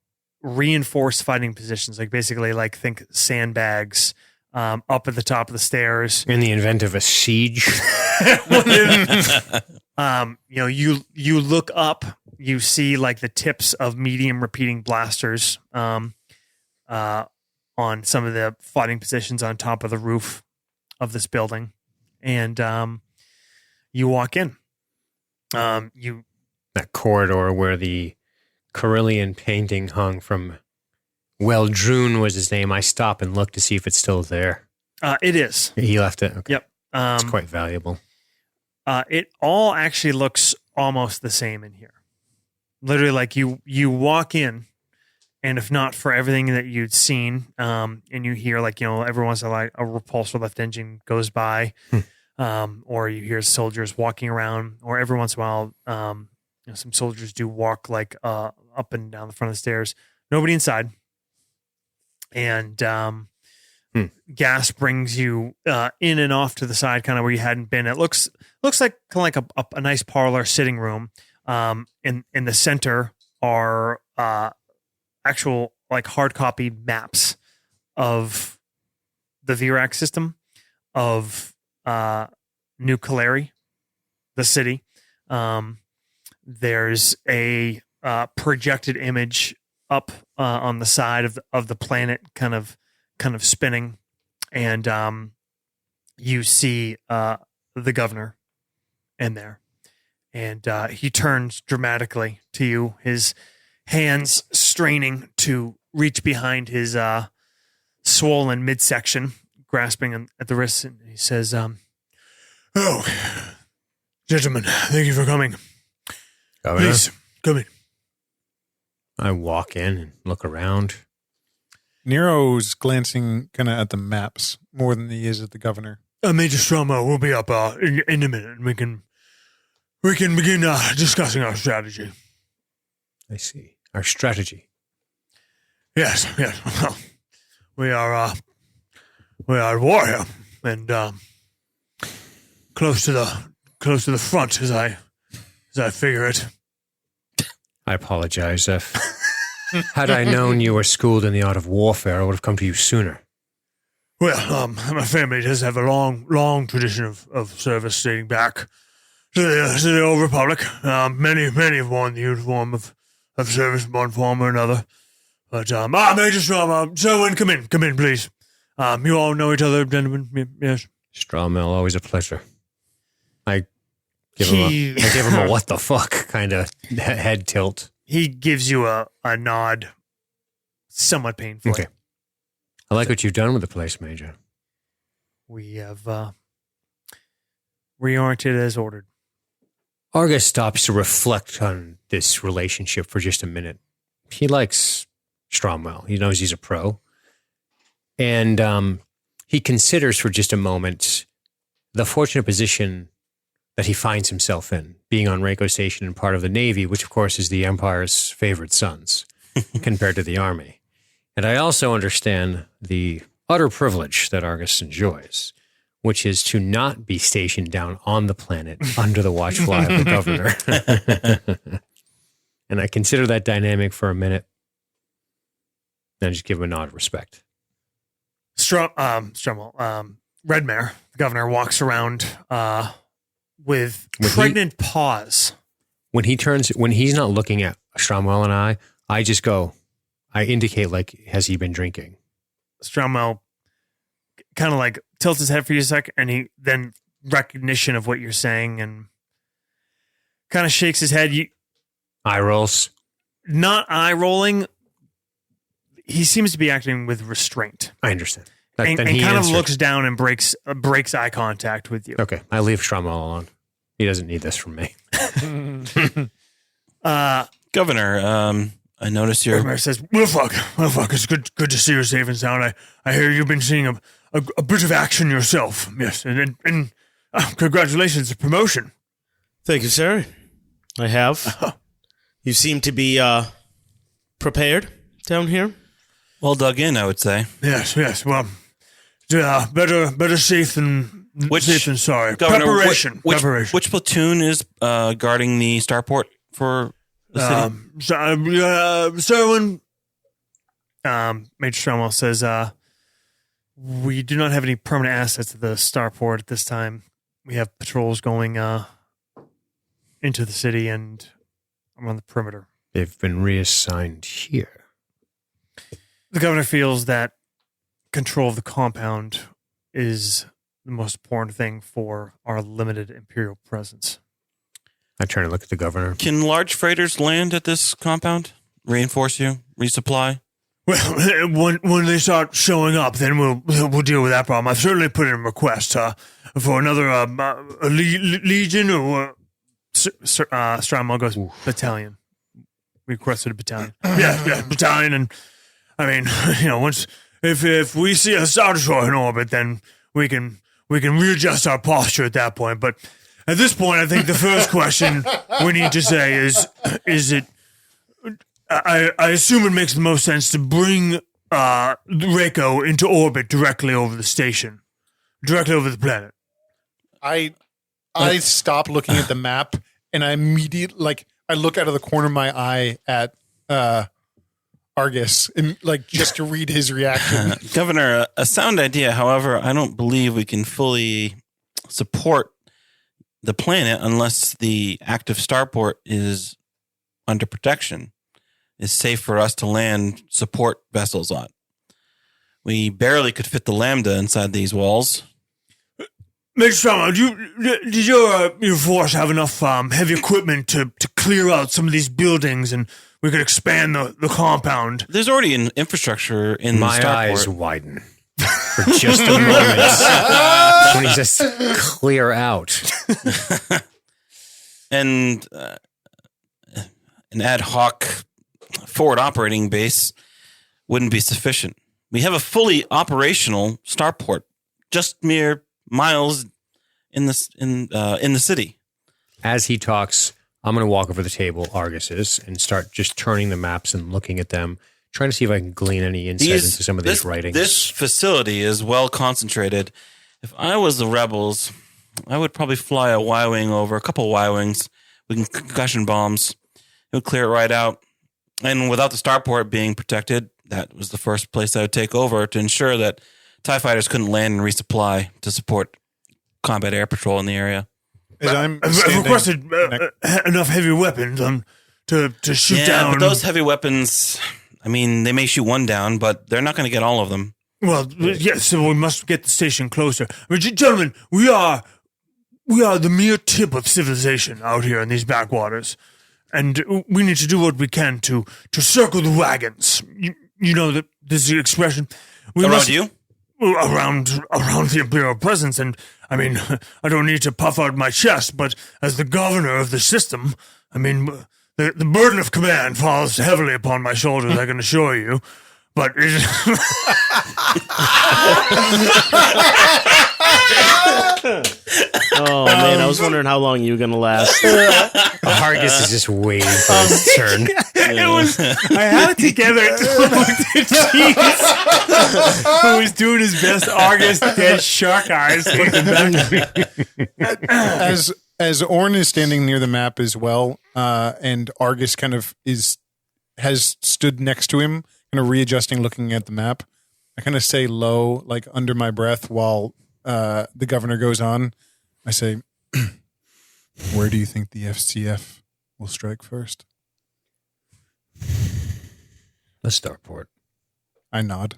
reinforced fighting positions, like basically like think sandbags up at the top of the stairs. In the event of a siege. You look up, you see like the tips of medium repeating blasters on some of the fighting positions on top of the roof of this building, and you walk in. That corridor where the Carillion painting hung from Weldrun was his name. I stop and look to see if it's still there. It is. He left it. Okay. Yep. It's quite valuable. It all actually looks almost the same in here. Literally, like you walk in, and if not for everything that you'd seen, and you hear every once in a while a repulsor lift engine goes by, or you hear soldiers walking around, or every once in a while, some soldiers do walk up and down the front of the stairs. Nobody inside, and gas brings you in and off to the side, kind of where you hadn't been. It looks like kind of like a nice parlor sitting room. In the center are actual like hard copy maps of the Vierax system of New Calari, the city. There's a projected image up on the side of the planet, kind of spinning, and you see the governor in there, and he turns dramatically to you, his hands straining to reach behind his swollen midsection, grasping at the wrist, and he says, "Oh, gentlemen, thank you for coming. Governor? Please come in." I walk in and look around. Nero's glancing kind of at the maps more than he is at the governor. Major Stromo will be up in a minute. We can begin discussing our strategy. I see. Our strategy. Yes. Well, we are at war here, and close to the front, as I figure it. I apologize. Had I known you were schooled in the art of warfare, I would have come to you sooner. Well, my family does have a long tradition of service dating back to the old republic. Many have worn the uniform of service in one form or another. But Major Strawman, Selwyn, come in, please. You all know each other, gentlemen. Yes. Strawmill, always a pleasure. I give him a what the fuck kind of head tilt. He gives you a nod, somewhat painfully. Okay. I like what you've done with the place, Major. We have reoriented as ordered. Argus stops to reflect on this relationship for just a minute. He likes Stromwell. He knows he's a pro. And he considers for just a moment the fortunate position that he finds himself in, being on RACO Station and part of the Navy, which of course is the Empire's favorite sons compared to the Army. And I also understand the utter privilege that Argus enjoys, which is to not be stationed down on the planet under the watchful eye of the governor. And I consider that dynamic for a minute. And I just give him a nod of respect. Strummel, Redmare, the governor, walks around with pregnant paws. When he's not looking at Stromwell and I just go, I indicate like, has he been drinking? Stromwell kind of like tilts his head for you a sec, and he then recognition of what you're saying and kind of shakes his head. Eye rolls. Not eye rolling. He seems to be acting with restraint. I understand. And kind of looks down and breaks eye contact with you. Okay, I leave Stromwell alone. He doesn't need this from me. Governor, I notice you're... Mayor says, well, fuck, it's good to see you safe and sound. I hear you've been seeing a bit of action yourself. Yes, and congratulations, on promotion. Thank you, sir. I have. You seem to be prepared down here. Well dug in, I would say. Yes. Well, better safe than sorry. Governor, Preparation. Which platoon is guarding the starport for the city? Serwin, Major Stromwell says, we do not have any permanent assets at the starport at this time. We have patrols going into the city and I'm on the perimeter. They've been reassigned here. The governor feels that control of the compound is the most important thing for our limited imperial presence. I turn to look at the governor. Can large freighters land at this compound? Reinforce you? Resupply? Well, when they start showing up, then we'll deal with that problem. I've certainly put in a request for another a legion or Stromwell goes battalion. Requested a battalion. Yeah, battalion. And I mean, once if we see a Star Destroyer in orbit, then we can readjust our posture at that point. But at this point, I think the first question we need to say is it? I assume it makes the most sense to bring RACO into orbit directly over the station, directly over the planet. I stop looking at the map and I immediately I look out of the corner of my eye at Argus and just to read his reaction. Governor, a sound idea. However, I don't believe we can fully support the planet unless the active starport is under protection. It's safe for us to land support vessels on. We barely could fit the Lambda inside these walls. Major Stromwell, did your force have enough heavy equipment to clear out some of these buildings and we could expand the compound? There's already an infrastructure in my the starport. eyes widen for just a moment when he says clear out. And an ad hoc forward operating base wouldn't be sufficient. We have a fully operational starport, just mere miles in the city. As he talks, I'm going to walk over the table, Argus is, and start just turning the maps and looking at them, trying to see if I can glean any insight into some of these writings. This facility is well concentrated. If I was the rebels, I would probably fly a Y-wing over, a couple Y-wings with concussion bombs. It would clear it right out. And without the starport being protected, that was the first place I would take over to ensure that TIE fighters couldn't land and resupply to support combat air patrol in the area. I've requested enough heavy weapons to shoot down. But those heavy weapons, I mean, they may shoot one down, but they're not going to get all of them. Well, yes, so we must get the station closer. I mean, gentlemen, we are the mere tip of civilization out here in these backwaters. And we need to do what we can to circle the wagons. You know that this is the expression. You? Around the Imperial presence. And, I mean, I don't need to puff out my chest, but as the governor of the system, I mean, the burden of command falls heavily upon my shoulders, I can assure you. But Oh, man, I was wondering how long you were going to last. Argus is just waiting for his turn. I had it together who was doing his best Argus dead shark eyes looking back at me. As Oren is standing near the map as well, and Argus kind of has stood next to him, kind of readjusting, looking at the map. I kind of say low, under my breath, while the governor goes on. I say, "Where do you think the FCF will strike first?" The starport. I nod.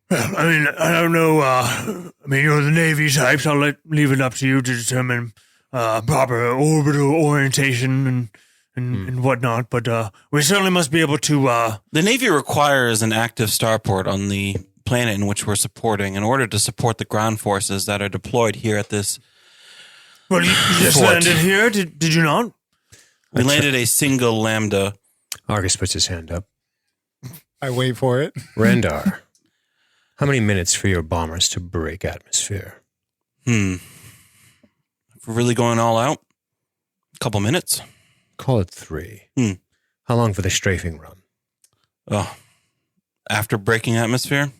I mean, I don't know. I mean, you're the Navy types. I'll leave it up to you to determine proper orbital orientation and whatnot. But we certainly must be able to. The Navy requires an active starport on the planet in which we're supporting in order to support the ground forces that are deployed here at this. Well, you just landed here, did you not? We landed a single Lambda. Argus puts his hand up. I wait for it. Randar, how many minutes for your bombers to break atmosphere? If we're really going all out, a couple minutes. Call it 3. How long for the strafing run? Oh, after breaking atmosphere,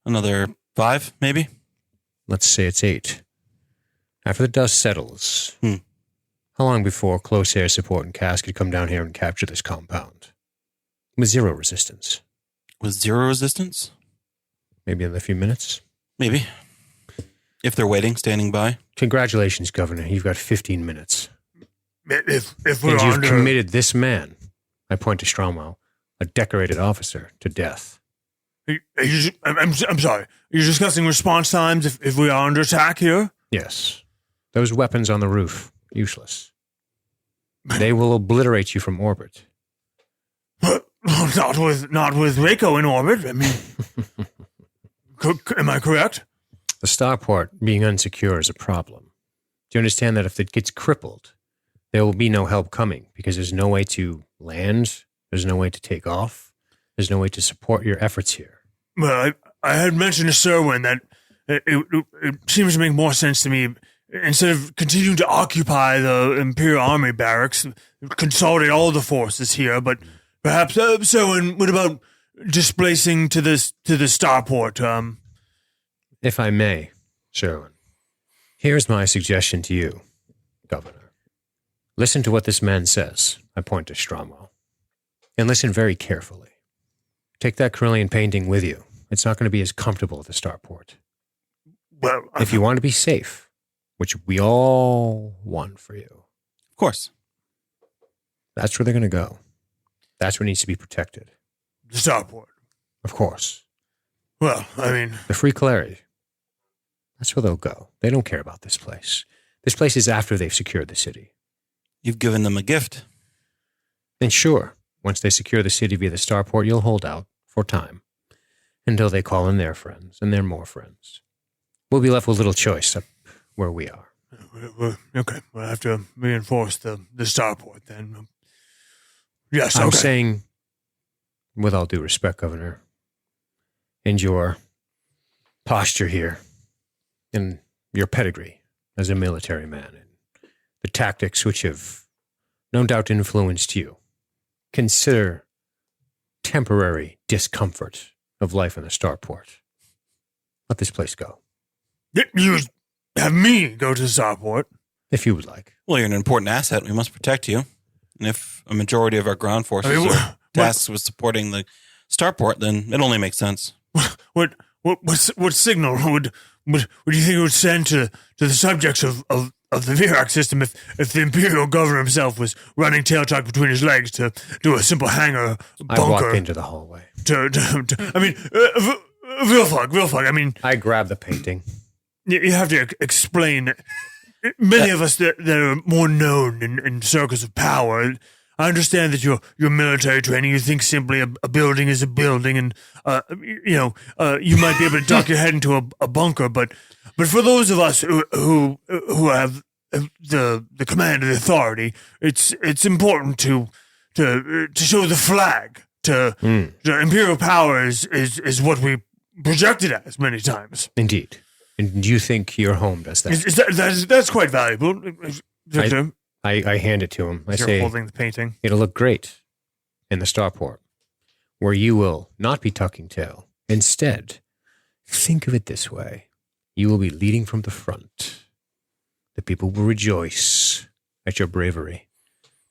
another 5, maybe. Let's say it's 8. After the dust settles, how long before close air support and CAS could come down here and capture this compound? With 0 resistance. With 0 resistance? Maybe in a few minutes? Maybe. If they're waiting, standing by. Congratulations, Governor. You've got 15 minutes. If we're And you've under, committed this man, I point to Stromwell, a decorated officer, to death. I'm sorry. Are you discussing response times if we are under attack here? Yes. Those weapons on the roof, useless. They will obliterate you from orbit. Not with RACO in orbit. I mean, am I correct? The starport being unsecure is a problem. Do you understand that if it gets crippled, there will be no help coming because there's no way to land, there's no way to take off, there's no way to support your efforts here. Well, I had mentioned to Serwin that it seems to make more sense to me, instead of continuing to occupy the Imperial Army barracks, consolidate all the forces here, but perhaps, Serwin, what about displacing to the starport? If I may, Sherwin, here's my suggestion to you, Governor. Listen to what this man says. I point to Stromwell. And listen very carefully. Take that Carillion painting with you. It's not going to be as comfortable at the starport. Well, If you want to be safe, which we all want for you, Of course. that's where they're going to go. That's what needs to be protected. the starport. Of course. Well, I mean, The Free Clarity. That's where they'll go. They don't care about this place. This place is after they've secured the city. You've given them a gift. And sure, once they secure the city via the starport, you'll hold out for time until they call in their friends and their more friends. We'll be left with little choice up where we are. okay, we'll have to reinforce the starport then. Yes, I'm okay. saying, with all due respect, Governor, and your posture here, and your pedigree as a military man, and the tactics which have no doubt influenced you, consider temporary discomfort of life in the starport. Let this place go, You have me go to the starport. if you would like. Well, you're an important asset. We must protect you. And if a majority of our ground forces I mean, are tasked with supporting the starport, then it only makes sense. What signal would you think it would send to the subjects of the Vierax system if the Imperial Governor himself was running tail talk between his legs to do a simple hangar I walk bunker? into the hallway. I mean, real fuck. I mean, I grab the painting. you have to explain. Many of us that are more known in circles of power, I understand that your military training, you think simply a building is a building, and you might be able to duck your head into a bunker, but for those of us who have the command of the authority, it's important to show the flag. To imperial power is what we project it as many times. Indeed. And do you think your home does that? That's quite valuable. I hand it to him. I You're say, holding the painting. it'll look great in the starport, where you will not be tucking tail. Instead, think of it this way. You will be leading from the front. The people will rejoice at your bravery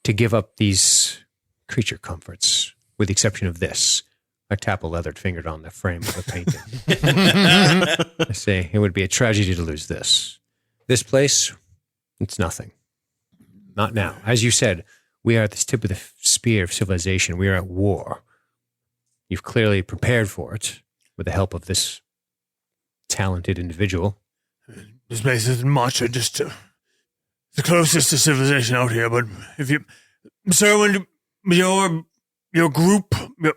to give up these creature comforts, with the exception of this. I tap a leathered finger on the frame of the painting. I say, it would be a tragedy to lose this. This place, it's nothing. Not now. As you said, we are at the tip of the spear of civilization. We are at war. You've clearly prepared for it with the help of this talented individual. This place isn't much. Just the closest to civilization out here. But if you, sir, when your group, your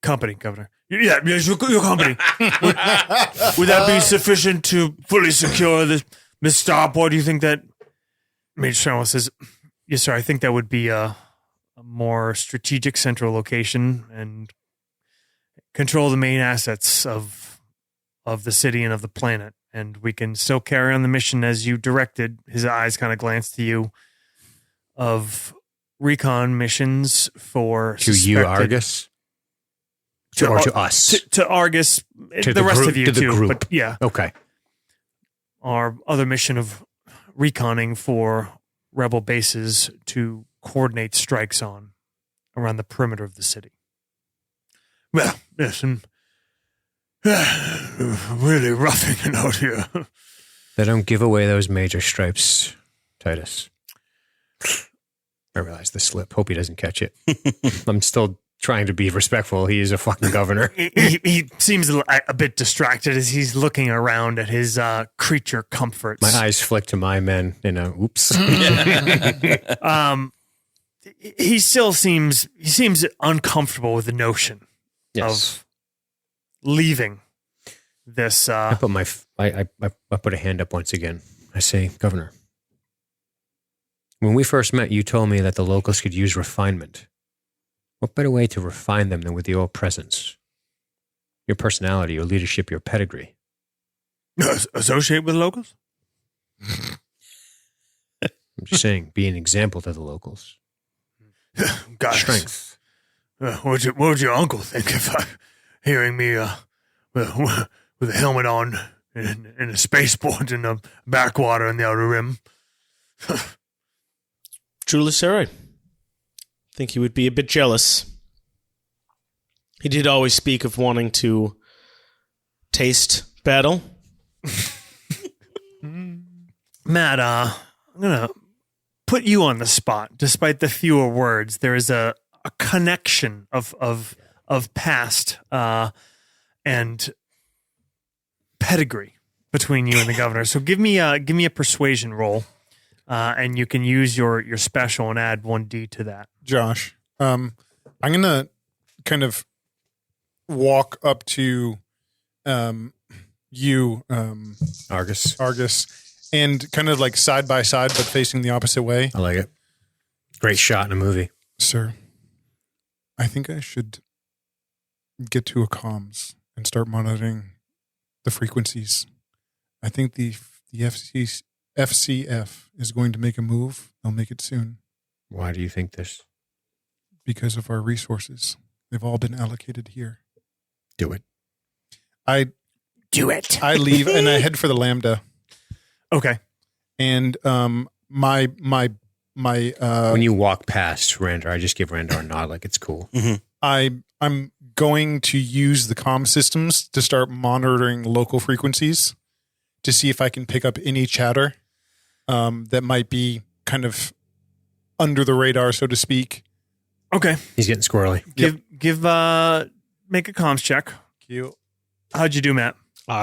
company, Governor, yes, your company, would that be sufficient to fully secure this starport? Do you think that? I mean, Cheryl says, yes, sir. I think that would be more strategic central location and control the main assets of the city and of the planet. And we can still carry on the mission as you directed. His eyes kind of glanced to you of recon missions for To you, Argus? Or to us? To Argus, To the rest group, of you to the too. group. But yeah, Okay. our other mission of reconning for rebel bases to coordinate strikes on around the perimeter of the city. Well, yes, and really roughing it out here. They don't give away those major stripes, Titus. I realize the slip. Hope he doesn't catch it. I'm still trying to be respectful. He is a fucking governor. He seems a bit distracted as he's looking around at his creature comforts. My eyes flick to my men in a oops. He still seems uncomfortable with the notion of leaving this. I put I put a hand up once again. I say, Governor, when we first met, you told me that the locals could use refinement. What better way to refine them than with your presence? Your personality, your leadership, your pedigree. Associate with locals? I'm just saying, be an example to the locals. Guys, Strength. What would your uncle think if hearing me with a helmet on in a spaceport in the backwater in the Outer Rim? Truly, sir, I think he would be a bit jealous. He did always speak of wanting to taste battle. Matt, I'm going to put you on the spot. Despite the fewer words, there is a connection of past and pedigree between you and the governor. So give me a persuasion roll, and you can use your special and add 1d to that. Josh, I'm gonna kind of walk up to you, Argus. and kind of like side by side, but facing the opposite way. I like it. Great shot in a movie. Sir, I think I should get to a comms and start monitoring the frequencies. I think the FCF is going to make a move. They'll make it soon Why do you think this? because of our resources. They've all been allocated here. Do it. I leave and I head for the Lambda. Okay. And my When you walk past Randar, I just give Randar a nod like it's cool. I'm going to use the comm systems to start monitoring local frequencies to see if I can pick up any chatter that might be kind of under the radar, so to speak. Okay. He's getting squirrely. Make a comms check. Cute. How'd you do, Matt?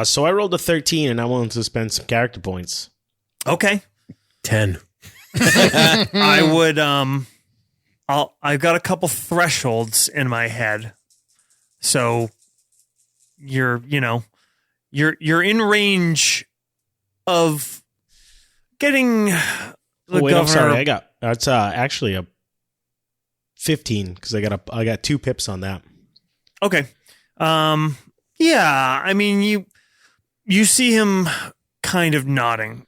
So I rolled a 13, and I wanted to spend some character points. Okay. 10. I would I've got a couple thresholds in my head. So you're in range of getting the Wait, governor. I'm sorry. That's actually a 15 because I got 2 pips on that. Okay. Yeah, I mean you see him kind of nodding.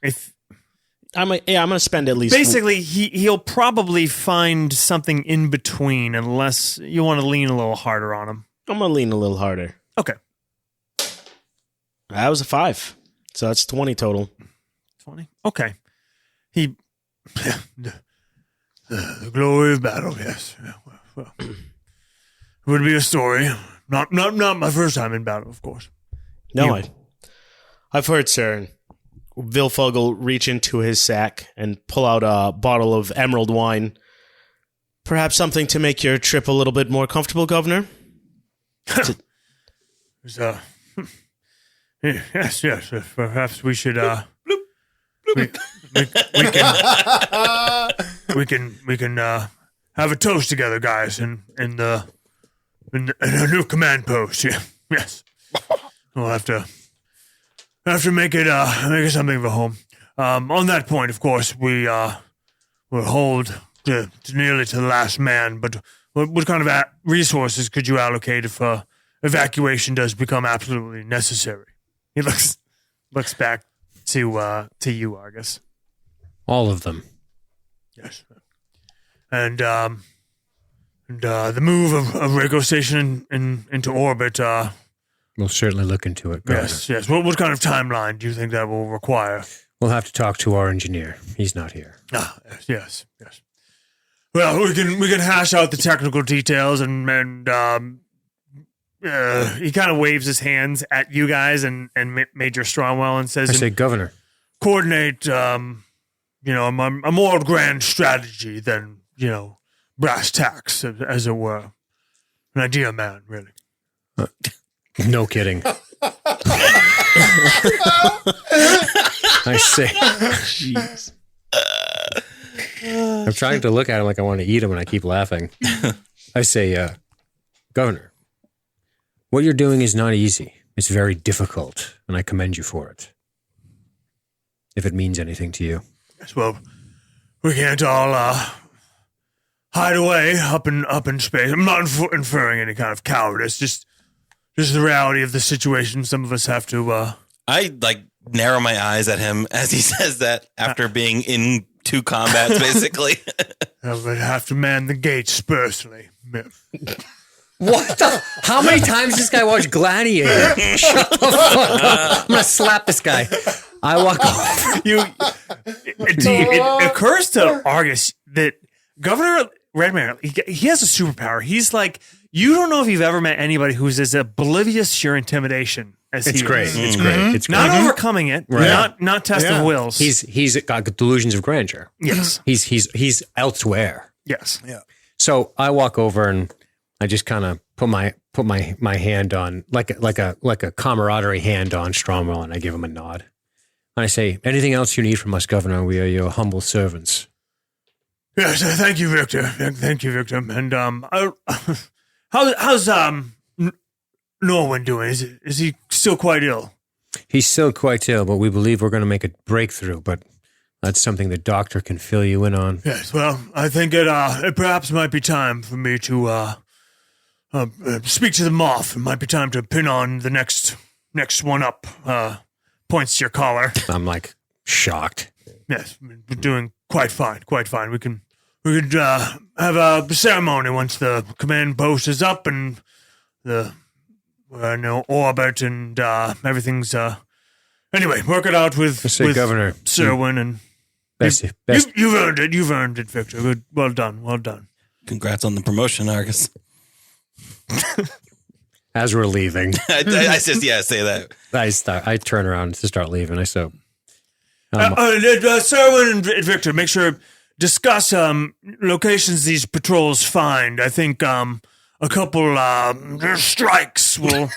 I'm gonna spend at least Basically, he'll probably find something in between unless you want to lean a little harder on him. I'm gonna lean a little harder. Okay. That was a 5, so that's 20 total. 20? Okay. The glory of battle, yes. Yeah, well, it would be a story. Not my first time in battle, of course. No, I've heard, sir. And Vilfug will reach into his sack and pull out a bottle of emerald wine. Perhaps something to make your trip a little bit more comfortable, Governor? Yes. Perhaps we should. We can have a toast together, guys, in a new command post. Yeah. Yes, we'll have to make it something of a home. On that point, of course, we'll hold nearly to the last man. But what kind of resources could you allocate if evacuation does become absolutely necessary? He looks back to you, Argus. All of them. Yes. And the move of RACO station into orbit. We'll certainly look into it, Governor. Yes. What kind of timeline do you think that will require? We'll have to talk to our engineer. He's not here. Yes. Well, we can hash out the technical details, and he kind of waves his hands at you guys and Major Strongwell and says, I say, Governor. Coordinate, a more grand strategy than, brass tacks, as it were. An idea, man, really. No kidding. I say, Jeez. I'm trying to look at him like I want to eat him, and I keep laughing. I say, Governor, what you're doing is not easy. It's very difficult, and I commend you for it. If it means anything to you. Yes, well, we can't all hide away up in space. I'm not inferring any kind of cowardice, just the reality of the situation. Some of us have to. I narrow my eyes at him as he says that after being in 2 combats, basically. I would have to man the gates personally. What the? How many times this guy watched Gladiator? Shut the fuck up. I'm going to slap this guy. I walk over. It occurs to Argus that Governor Redmare, he has a superpower. He's like, you don't know if you've ever met anybody who's as oblivious to your intimidation as he Great. is. It's great. It's great. Not overcoming it, Right. not test of wills. He's got delusions of grandeur. Yes. He's elsewhere. Yes. Yeah. So I walk over and I just kind of put my hand on like a camaraderie hand on Stromwell, and I give him a nod. And I say, anything else you need from us, Governor? We are your humble servants. Yes, thank you, Victor. Thank you, Victor. And how's Norwin doing? Is he still quite ill? He's still quite ill, but we believe we're going to make a breakthrough. But that's something the doctor can fill you in on. Yes. Well, I think it perhaps might be time for me to speak to the moth. It might be time to pin on the next one up. Points to your collar. I'm like shocked. Yes, we're doing quite fine. We could have a ceremony once the command post is up and we're in orbit and everything's. Anyway, work it out with Governor Serwin and best. You've earned it. You've earned it, Victor. Good. Well done. Congrats on the promotion, Argus. As we're leaving, I just say that. I turn around to start leaving. I say, Serwin and Victor, make sure discuss locations these patrols find. I think a couple strikes will.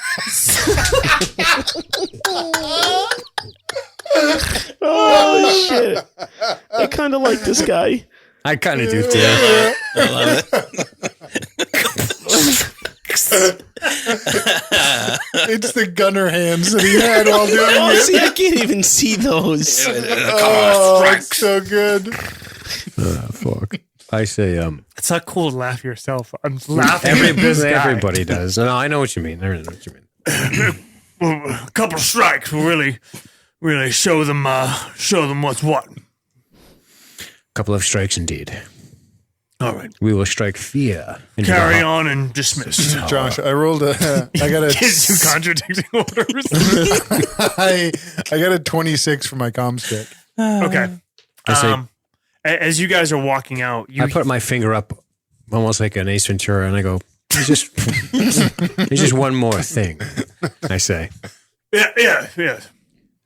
Oh shit! I kind of like this guy. I kind of do too. I love it. It's the gunner hands that he had while doing Oh, it. see, I can't even see those. Oh, it's so good. Fuck. I say, It's not cool to laugh yourself. I'm laughing at this guy. everybody does. No, I know what you mean. I know what you mean. A couple strikes will really show them what's what. Couple of strikes indeed. All right. We will strike fear. into the Carry heart. on and dismiss. Josh, I rolled I got a Gives you contradicting orders. I got a 26 for my comm stick. Okay. I say, As you guys are walking out, I put my finger up almost like an Ace Ventura and I go, there's just one more thing. I say. Yeah. There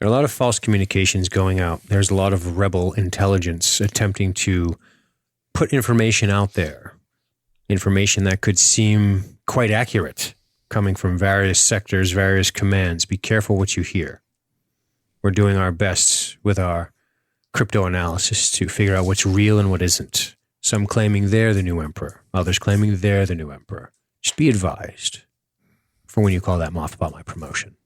are a lot of false communications going out. There's a lot of rebel intelligence attempting to put information out there, information that could seem quite accurate, coming from various sectors, various commands. Be careful what you hear. We're doing our best with our crypto analysis to figure out what's real and what isn't. Some claiming they're the new emperor, others claiming they're the new emperor. Just be advised for when you call that moth about my promotion.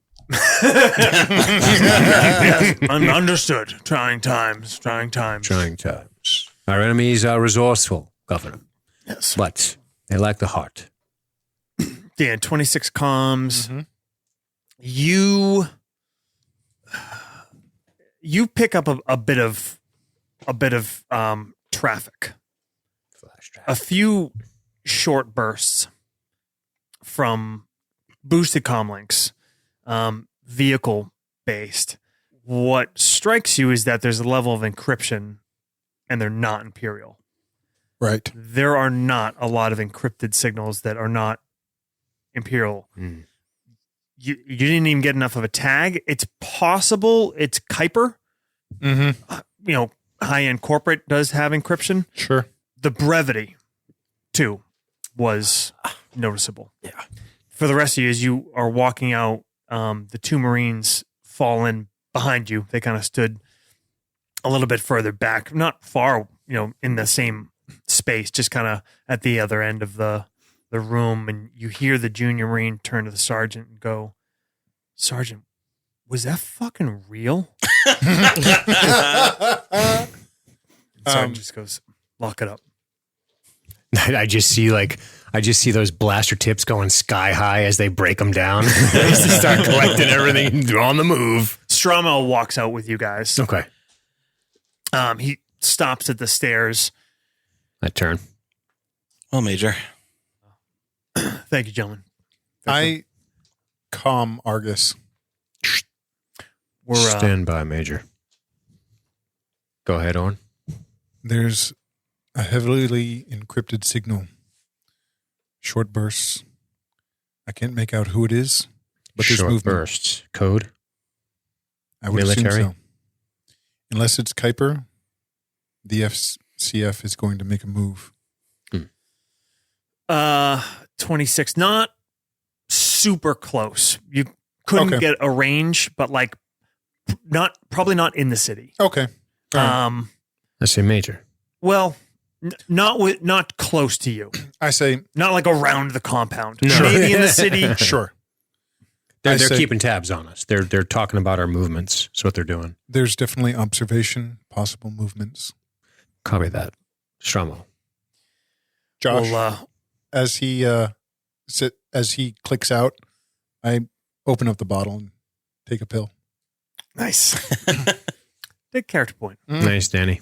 Yes, understood. Trying times. Trying times. Our enemies are resourceful, Governor, Yes. but they lack the heart. Dan, 26 comms. Mhm. You pick up a bit of traffic. Flash trap. A few short bursts from boosted comlinks, vehicle based. What strikes you is that there's a level of encryption, and they're not Imperial. Right. There are not a lot of encrypted signals that are not Imperial. Mm. You didn't even get enough of a tag. It's possible it's Kuiper. Mm-hmm. High-end corporate does have encryption. Sure. The brevity, too, was noticeable. Yeah. For the rest of you, as you are walking out, the two Marines fall in behind you. They kind of stood a little bit further back, not far, in the same space, just kind of at the other end of the room. And you hear the junior Marine turn to the sergeant and go, "Sergeant, was that fucking real?" Sergeant just goes, "Lock it up." I just see those blaster tips going sky high as they break them down. They just start collecting everything. They're on the move. Stromel walks out with you guys. Okay. He stops at the stairs. I turn. Well, Major. Thank you, gentlemen. I calm Argus. We're Stand by, Major. Go ahead, Oren. There's a heavily encrypted signal. Short bursts. I can't make out who it is, but there's Short movement. bursts. Code. I would Military? assume so. Unless it's Kuiper, the FCF is going to make a move. 26, not super close. You couldn't Okay. get a range, but probably not in the city. Okay. All right. I say Major. Well, not close to you. I say, Not like around the compound. No. Maybe in the city. sure. They're I say- keeping tabs on us. They're talking about our movements. That's what they're doing. There's definitely observation, possible movements. Copy that. Stromo. Josh, Well, as he clicks out, I open up the bottle and take a pill. nice. Big character point. Nice, Danny.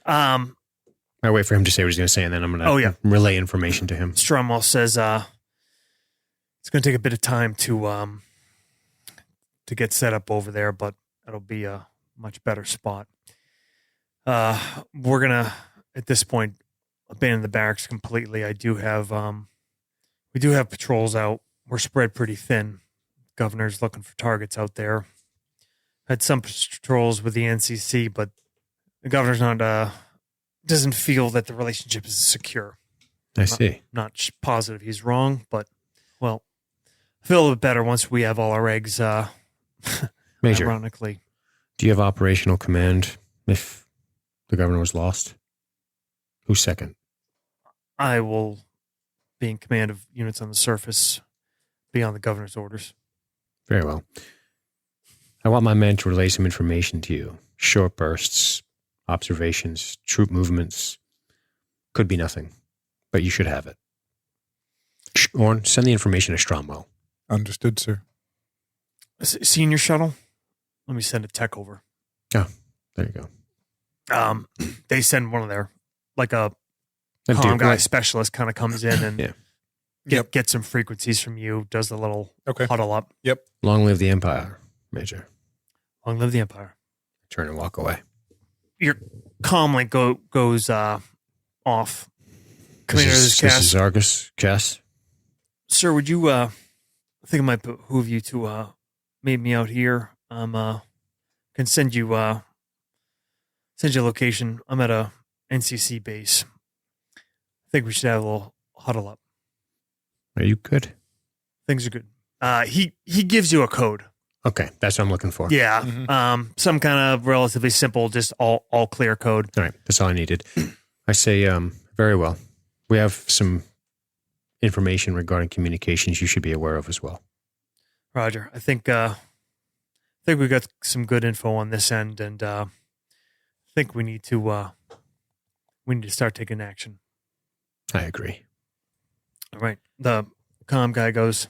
Um, I wait for him to say what he's going to say, and then I'm going to relay information to him. Stromwell says it's going to take a bit of time to get set up over there, but it'll be a much better spot. We're going to, at this point, abandon the barracks completely. We do have patrols out. We're spread pretty thin. Governor's looking for targets out there. Had some patrols with the NCC, but the governor's doesn't feel that the relationship is secure. I see. Not positive he's wrong, but well, I feel a little bit better once we have all our eggs. Major, Ironically, do you have operational command if the governor was lost? Who's second? I will be in command of units on the surface beyond the governor's orders. Very well. I want my men to relay some information to you. Short bursts, observations, troop movements. Could be nothing, but you should have it. Oren, send the information to Stromwell. Understood, sir. Senior shuttle. Let me send a tech over. Oh, there you go. They send one of their like a That comm dude, guy like- specialist kind of comes in and Yeah. get some frequencies from you. Does the little Okay. huddle up. Long live the Empire, Major. Long live the Empire. Turn and walk away. Your comm link goes off. Commander, This is Argus. Cass. Sir, would you I think it might behoove you to meet me out here. Can send you a location. I'm at a NCC base. I think we should have a little huddle up. Are you good? Things are good. He gives you a code. Okay, that's what I'm looking for. Yeah. Mhm. Some kind of relatively simple, just all clear code. All right, that's all I needed. I say, very well. We have some information regarding communications you should be aware of as well. Roger. I think we got some good info on this end, and I think we need to we need to start taking action. I agree. All right. The comm guy goes,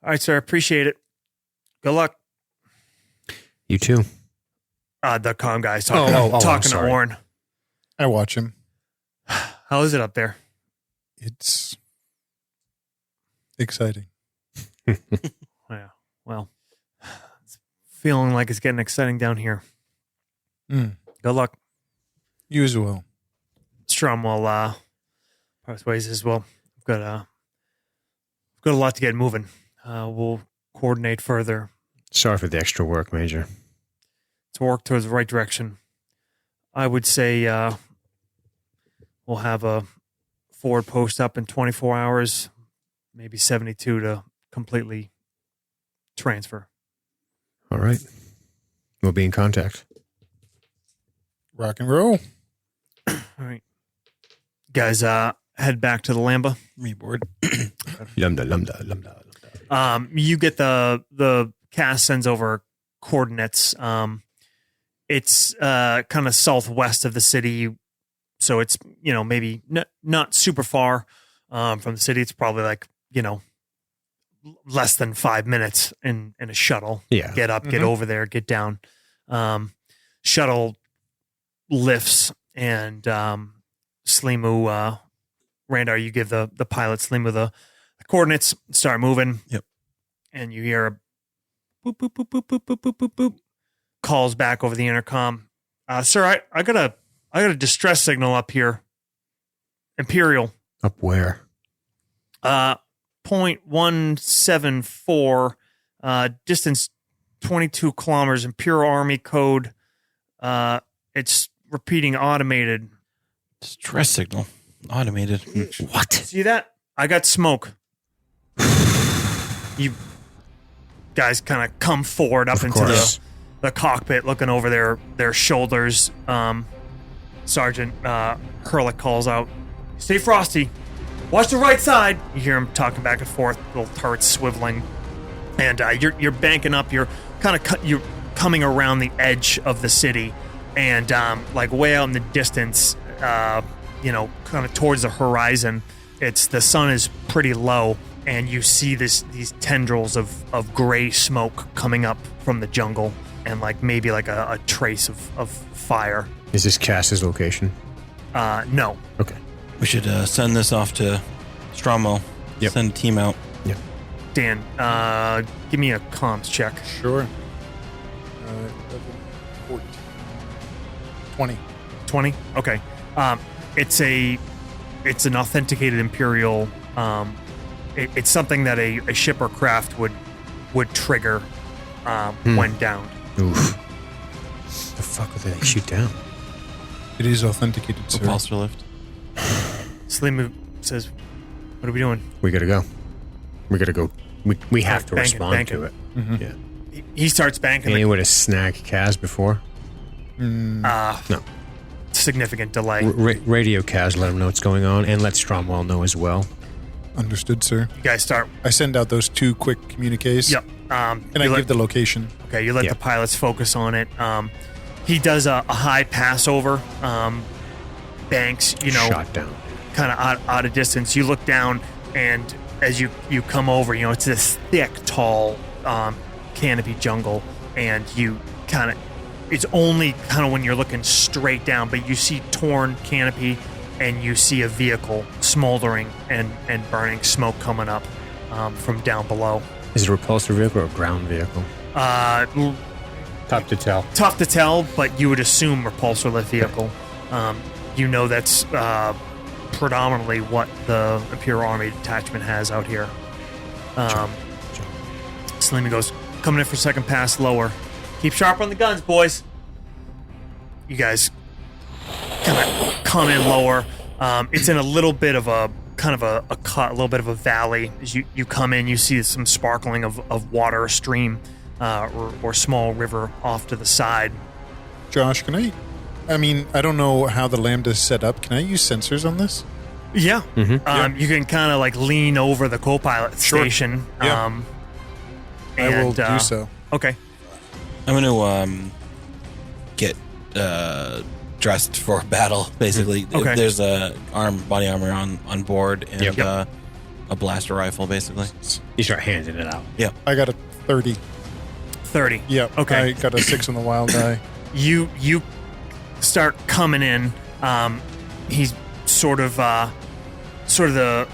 all right, sir, appreciate it. Good luck. You too. The comm guy's talking, I'm talking to sorry. Oren. I watch him. How is it up there? It's exciting. Yeah. Well, it's feeling like it's getting exciting down here. Mm. Good luck. You as well. Strum will parts ways as well. We've got a lot to get moving. We'll coordinate further Sorry for the extra work, Major. to work towards the right direction. I would say we'll have a forward post up in 24 hours, maybe 72 to completely transfer. All right. We'll be in contact. Rock and roll. All right. Guys, head back to the Lamba. Reboard. Lambda. You get the cast sends over coordinates. It's kind of southwest of the city, so it's maybe not super far from the city. It's probably like less than 5 minutes in a shuttle. Yeah. Get up, get over there, get down. Shuttle lifts and Slimu, Randar, you give the pilot Slimu the coordinates, start moving. Yep. And you hear a boop, boop, boop, boop, boop, boop, boop, boop, boop. Calls back over the intercom. Sir, I got a distress signal up here. Imperial. Up where? 0.174, distance 22 kilometers, Imperial Army code. It's repeating automated. Stress signal. Automated. What? See that? I got smoke. You guys kind of come forward up Of into course. the cockpit, looking over their shoulders. Sergeant Hurlick calls out, "Stay frosty. Watch the right side." You hear him talking back and forth, little turrets swiveling, and you're banking up. You're you're coming around the edge of the city, and like way out in the distance, kind of towards the horizon. The sun is pretty low, and you see these tendrils of gray smoke coming up from the jungle, and like maybe like a trace of fire. Is this Cass's location? No. Okay. We should send this off to Stromwell. Yep. Send a team out. Dan, give me a comms check. Sure. 14. 20. 20? Okay. It's an authenticated Imperial. It's something that a ship or craft would trigger when downed. Oof. The fuck would they shoot down? It is authenticated, sir. Repulsor lift. Slimu says, "What are we doing?" We gotta go. We gotta go. We have to Bank it, respond bank to it. it. Yeah. He starts banking. Any way to snag Kaz before? No. Significant delay. Radio Kaz, let him know what's going on, and let Stromwell know as well. Understood, sir. You guys start. I send out those 2 quick communiques. Yep. And I give the location. Okay, you let the pilots focus on it. He does a high passover. Banks, Shot down. kind of out of distance. You look down, and as you come over, it's this thick, tall canopy jungle, and you it's only kind of when you're looking straight down, but you see torn canopy, and you see a vehicle smoldering and burning, smoke coming up from down below. Is it a repulsor vehicle or a ground vehicle? Tough to tell. Tough to tell, but you would assume repulsor lift vehicle. That's predominantly what the Imperial Army detachment has out here. Salimi goes, "Coming in for second pass, lower. Keep sharp on the guns, boys." You guys kind of come in lower. It's in a little bit of a kind of a cut, a little bit of a valley. As you come in, you see some sparkling of water, a stream, or small river off to the side. Josh, I don't know how the Lambda's set up. Can I use sensors on this? Yeah. You can kind of like lean over the co-pilot station. Yeah. I will do so. Okay. I'm going to get dressed for battle, basically. Okay. There's a body armor on board and a blaster rifle, basically. You start handing it out. I got a 30. 30. Yep. Okay. I got a 6 on the wild die. You start coming in. He's sort of the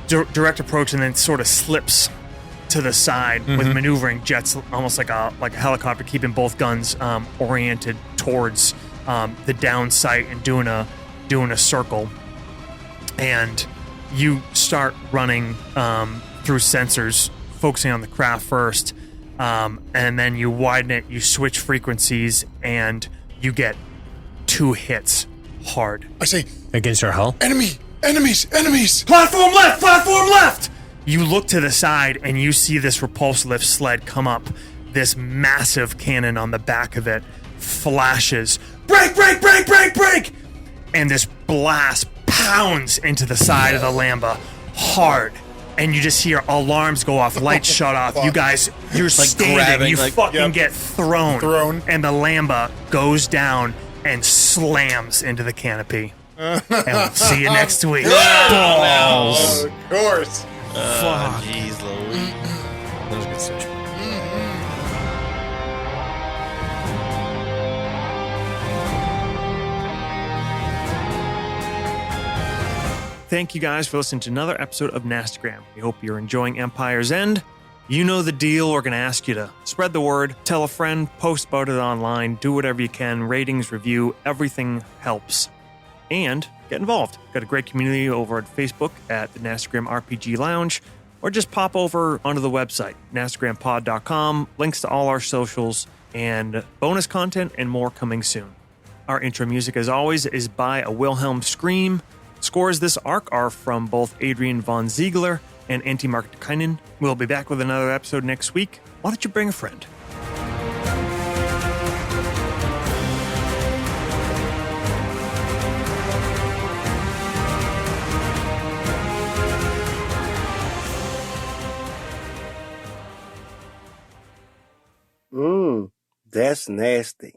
direct approach, and then sort of slips to the side with maneuvering jets, almost like a helicopter, keeping both guns oriented towards the down sight and doing a circle. And you start running through sensors, focusing on the craft first, and then you widen it. You switch frequencies, and you get 2 hits hard. I say, Against our hull? enemies! Platform left! Platform left! You look to the side and you see this repulse lift sled come up. This massive cannon on the back of it flashes. Brake! Brake! Brake! Brake! Brake! And this blast pounds into the side of the Lamba hard. And you just hear alarms go off, lights shut off. You guys, you're standing, grabbing, you fucking get thrown. And the Lamba goes down and slams into the canopy. And we'll see you next week. Balls. Of course. Jeez Louise. That was a good session. Thank you guys for listening to another episode of Nastagram. We hope you're enjoying Empire's End. You know the deal. We're going to ask you to spread the word, tell a friend, post about it online, do whatever you can, ratings, review, everything helps. And get involved. Got a great community over at Facebook at the Nastagram RPG Lounge, or just pop over onto the website, nastagrampod.com, links to all our socials, and bonus content and more coming soon. Our intro music, as always, is by a Wilhelm Scream. Scores this arc are from both Adrian von Ziegler and Antti Marttikainen. We'll be back with another episode next week. Why don't you bring a friend? That's nasty.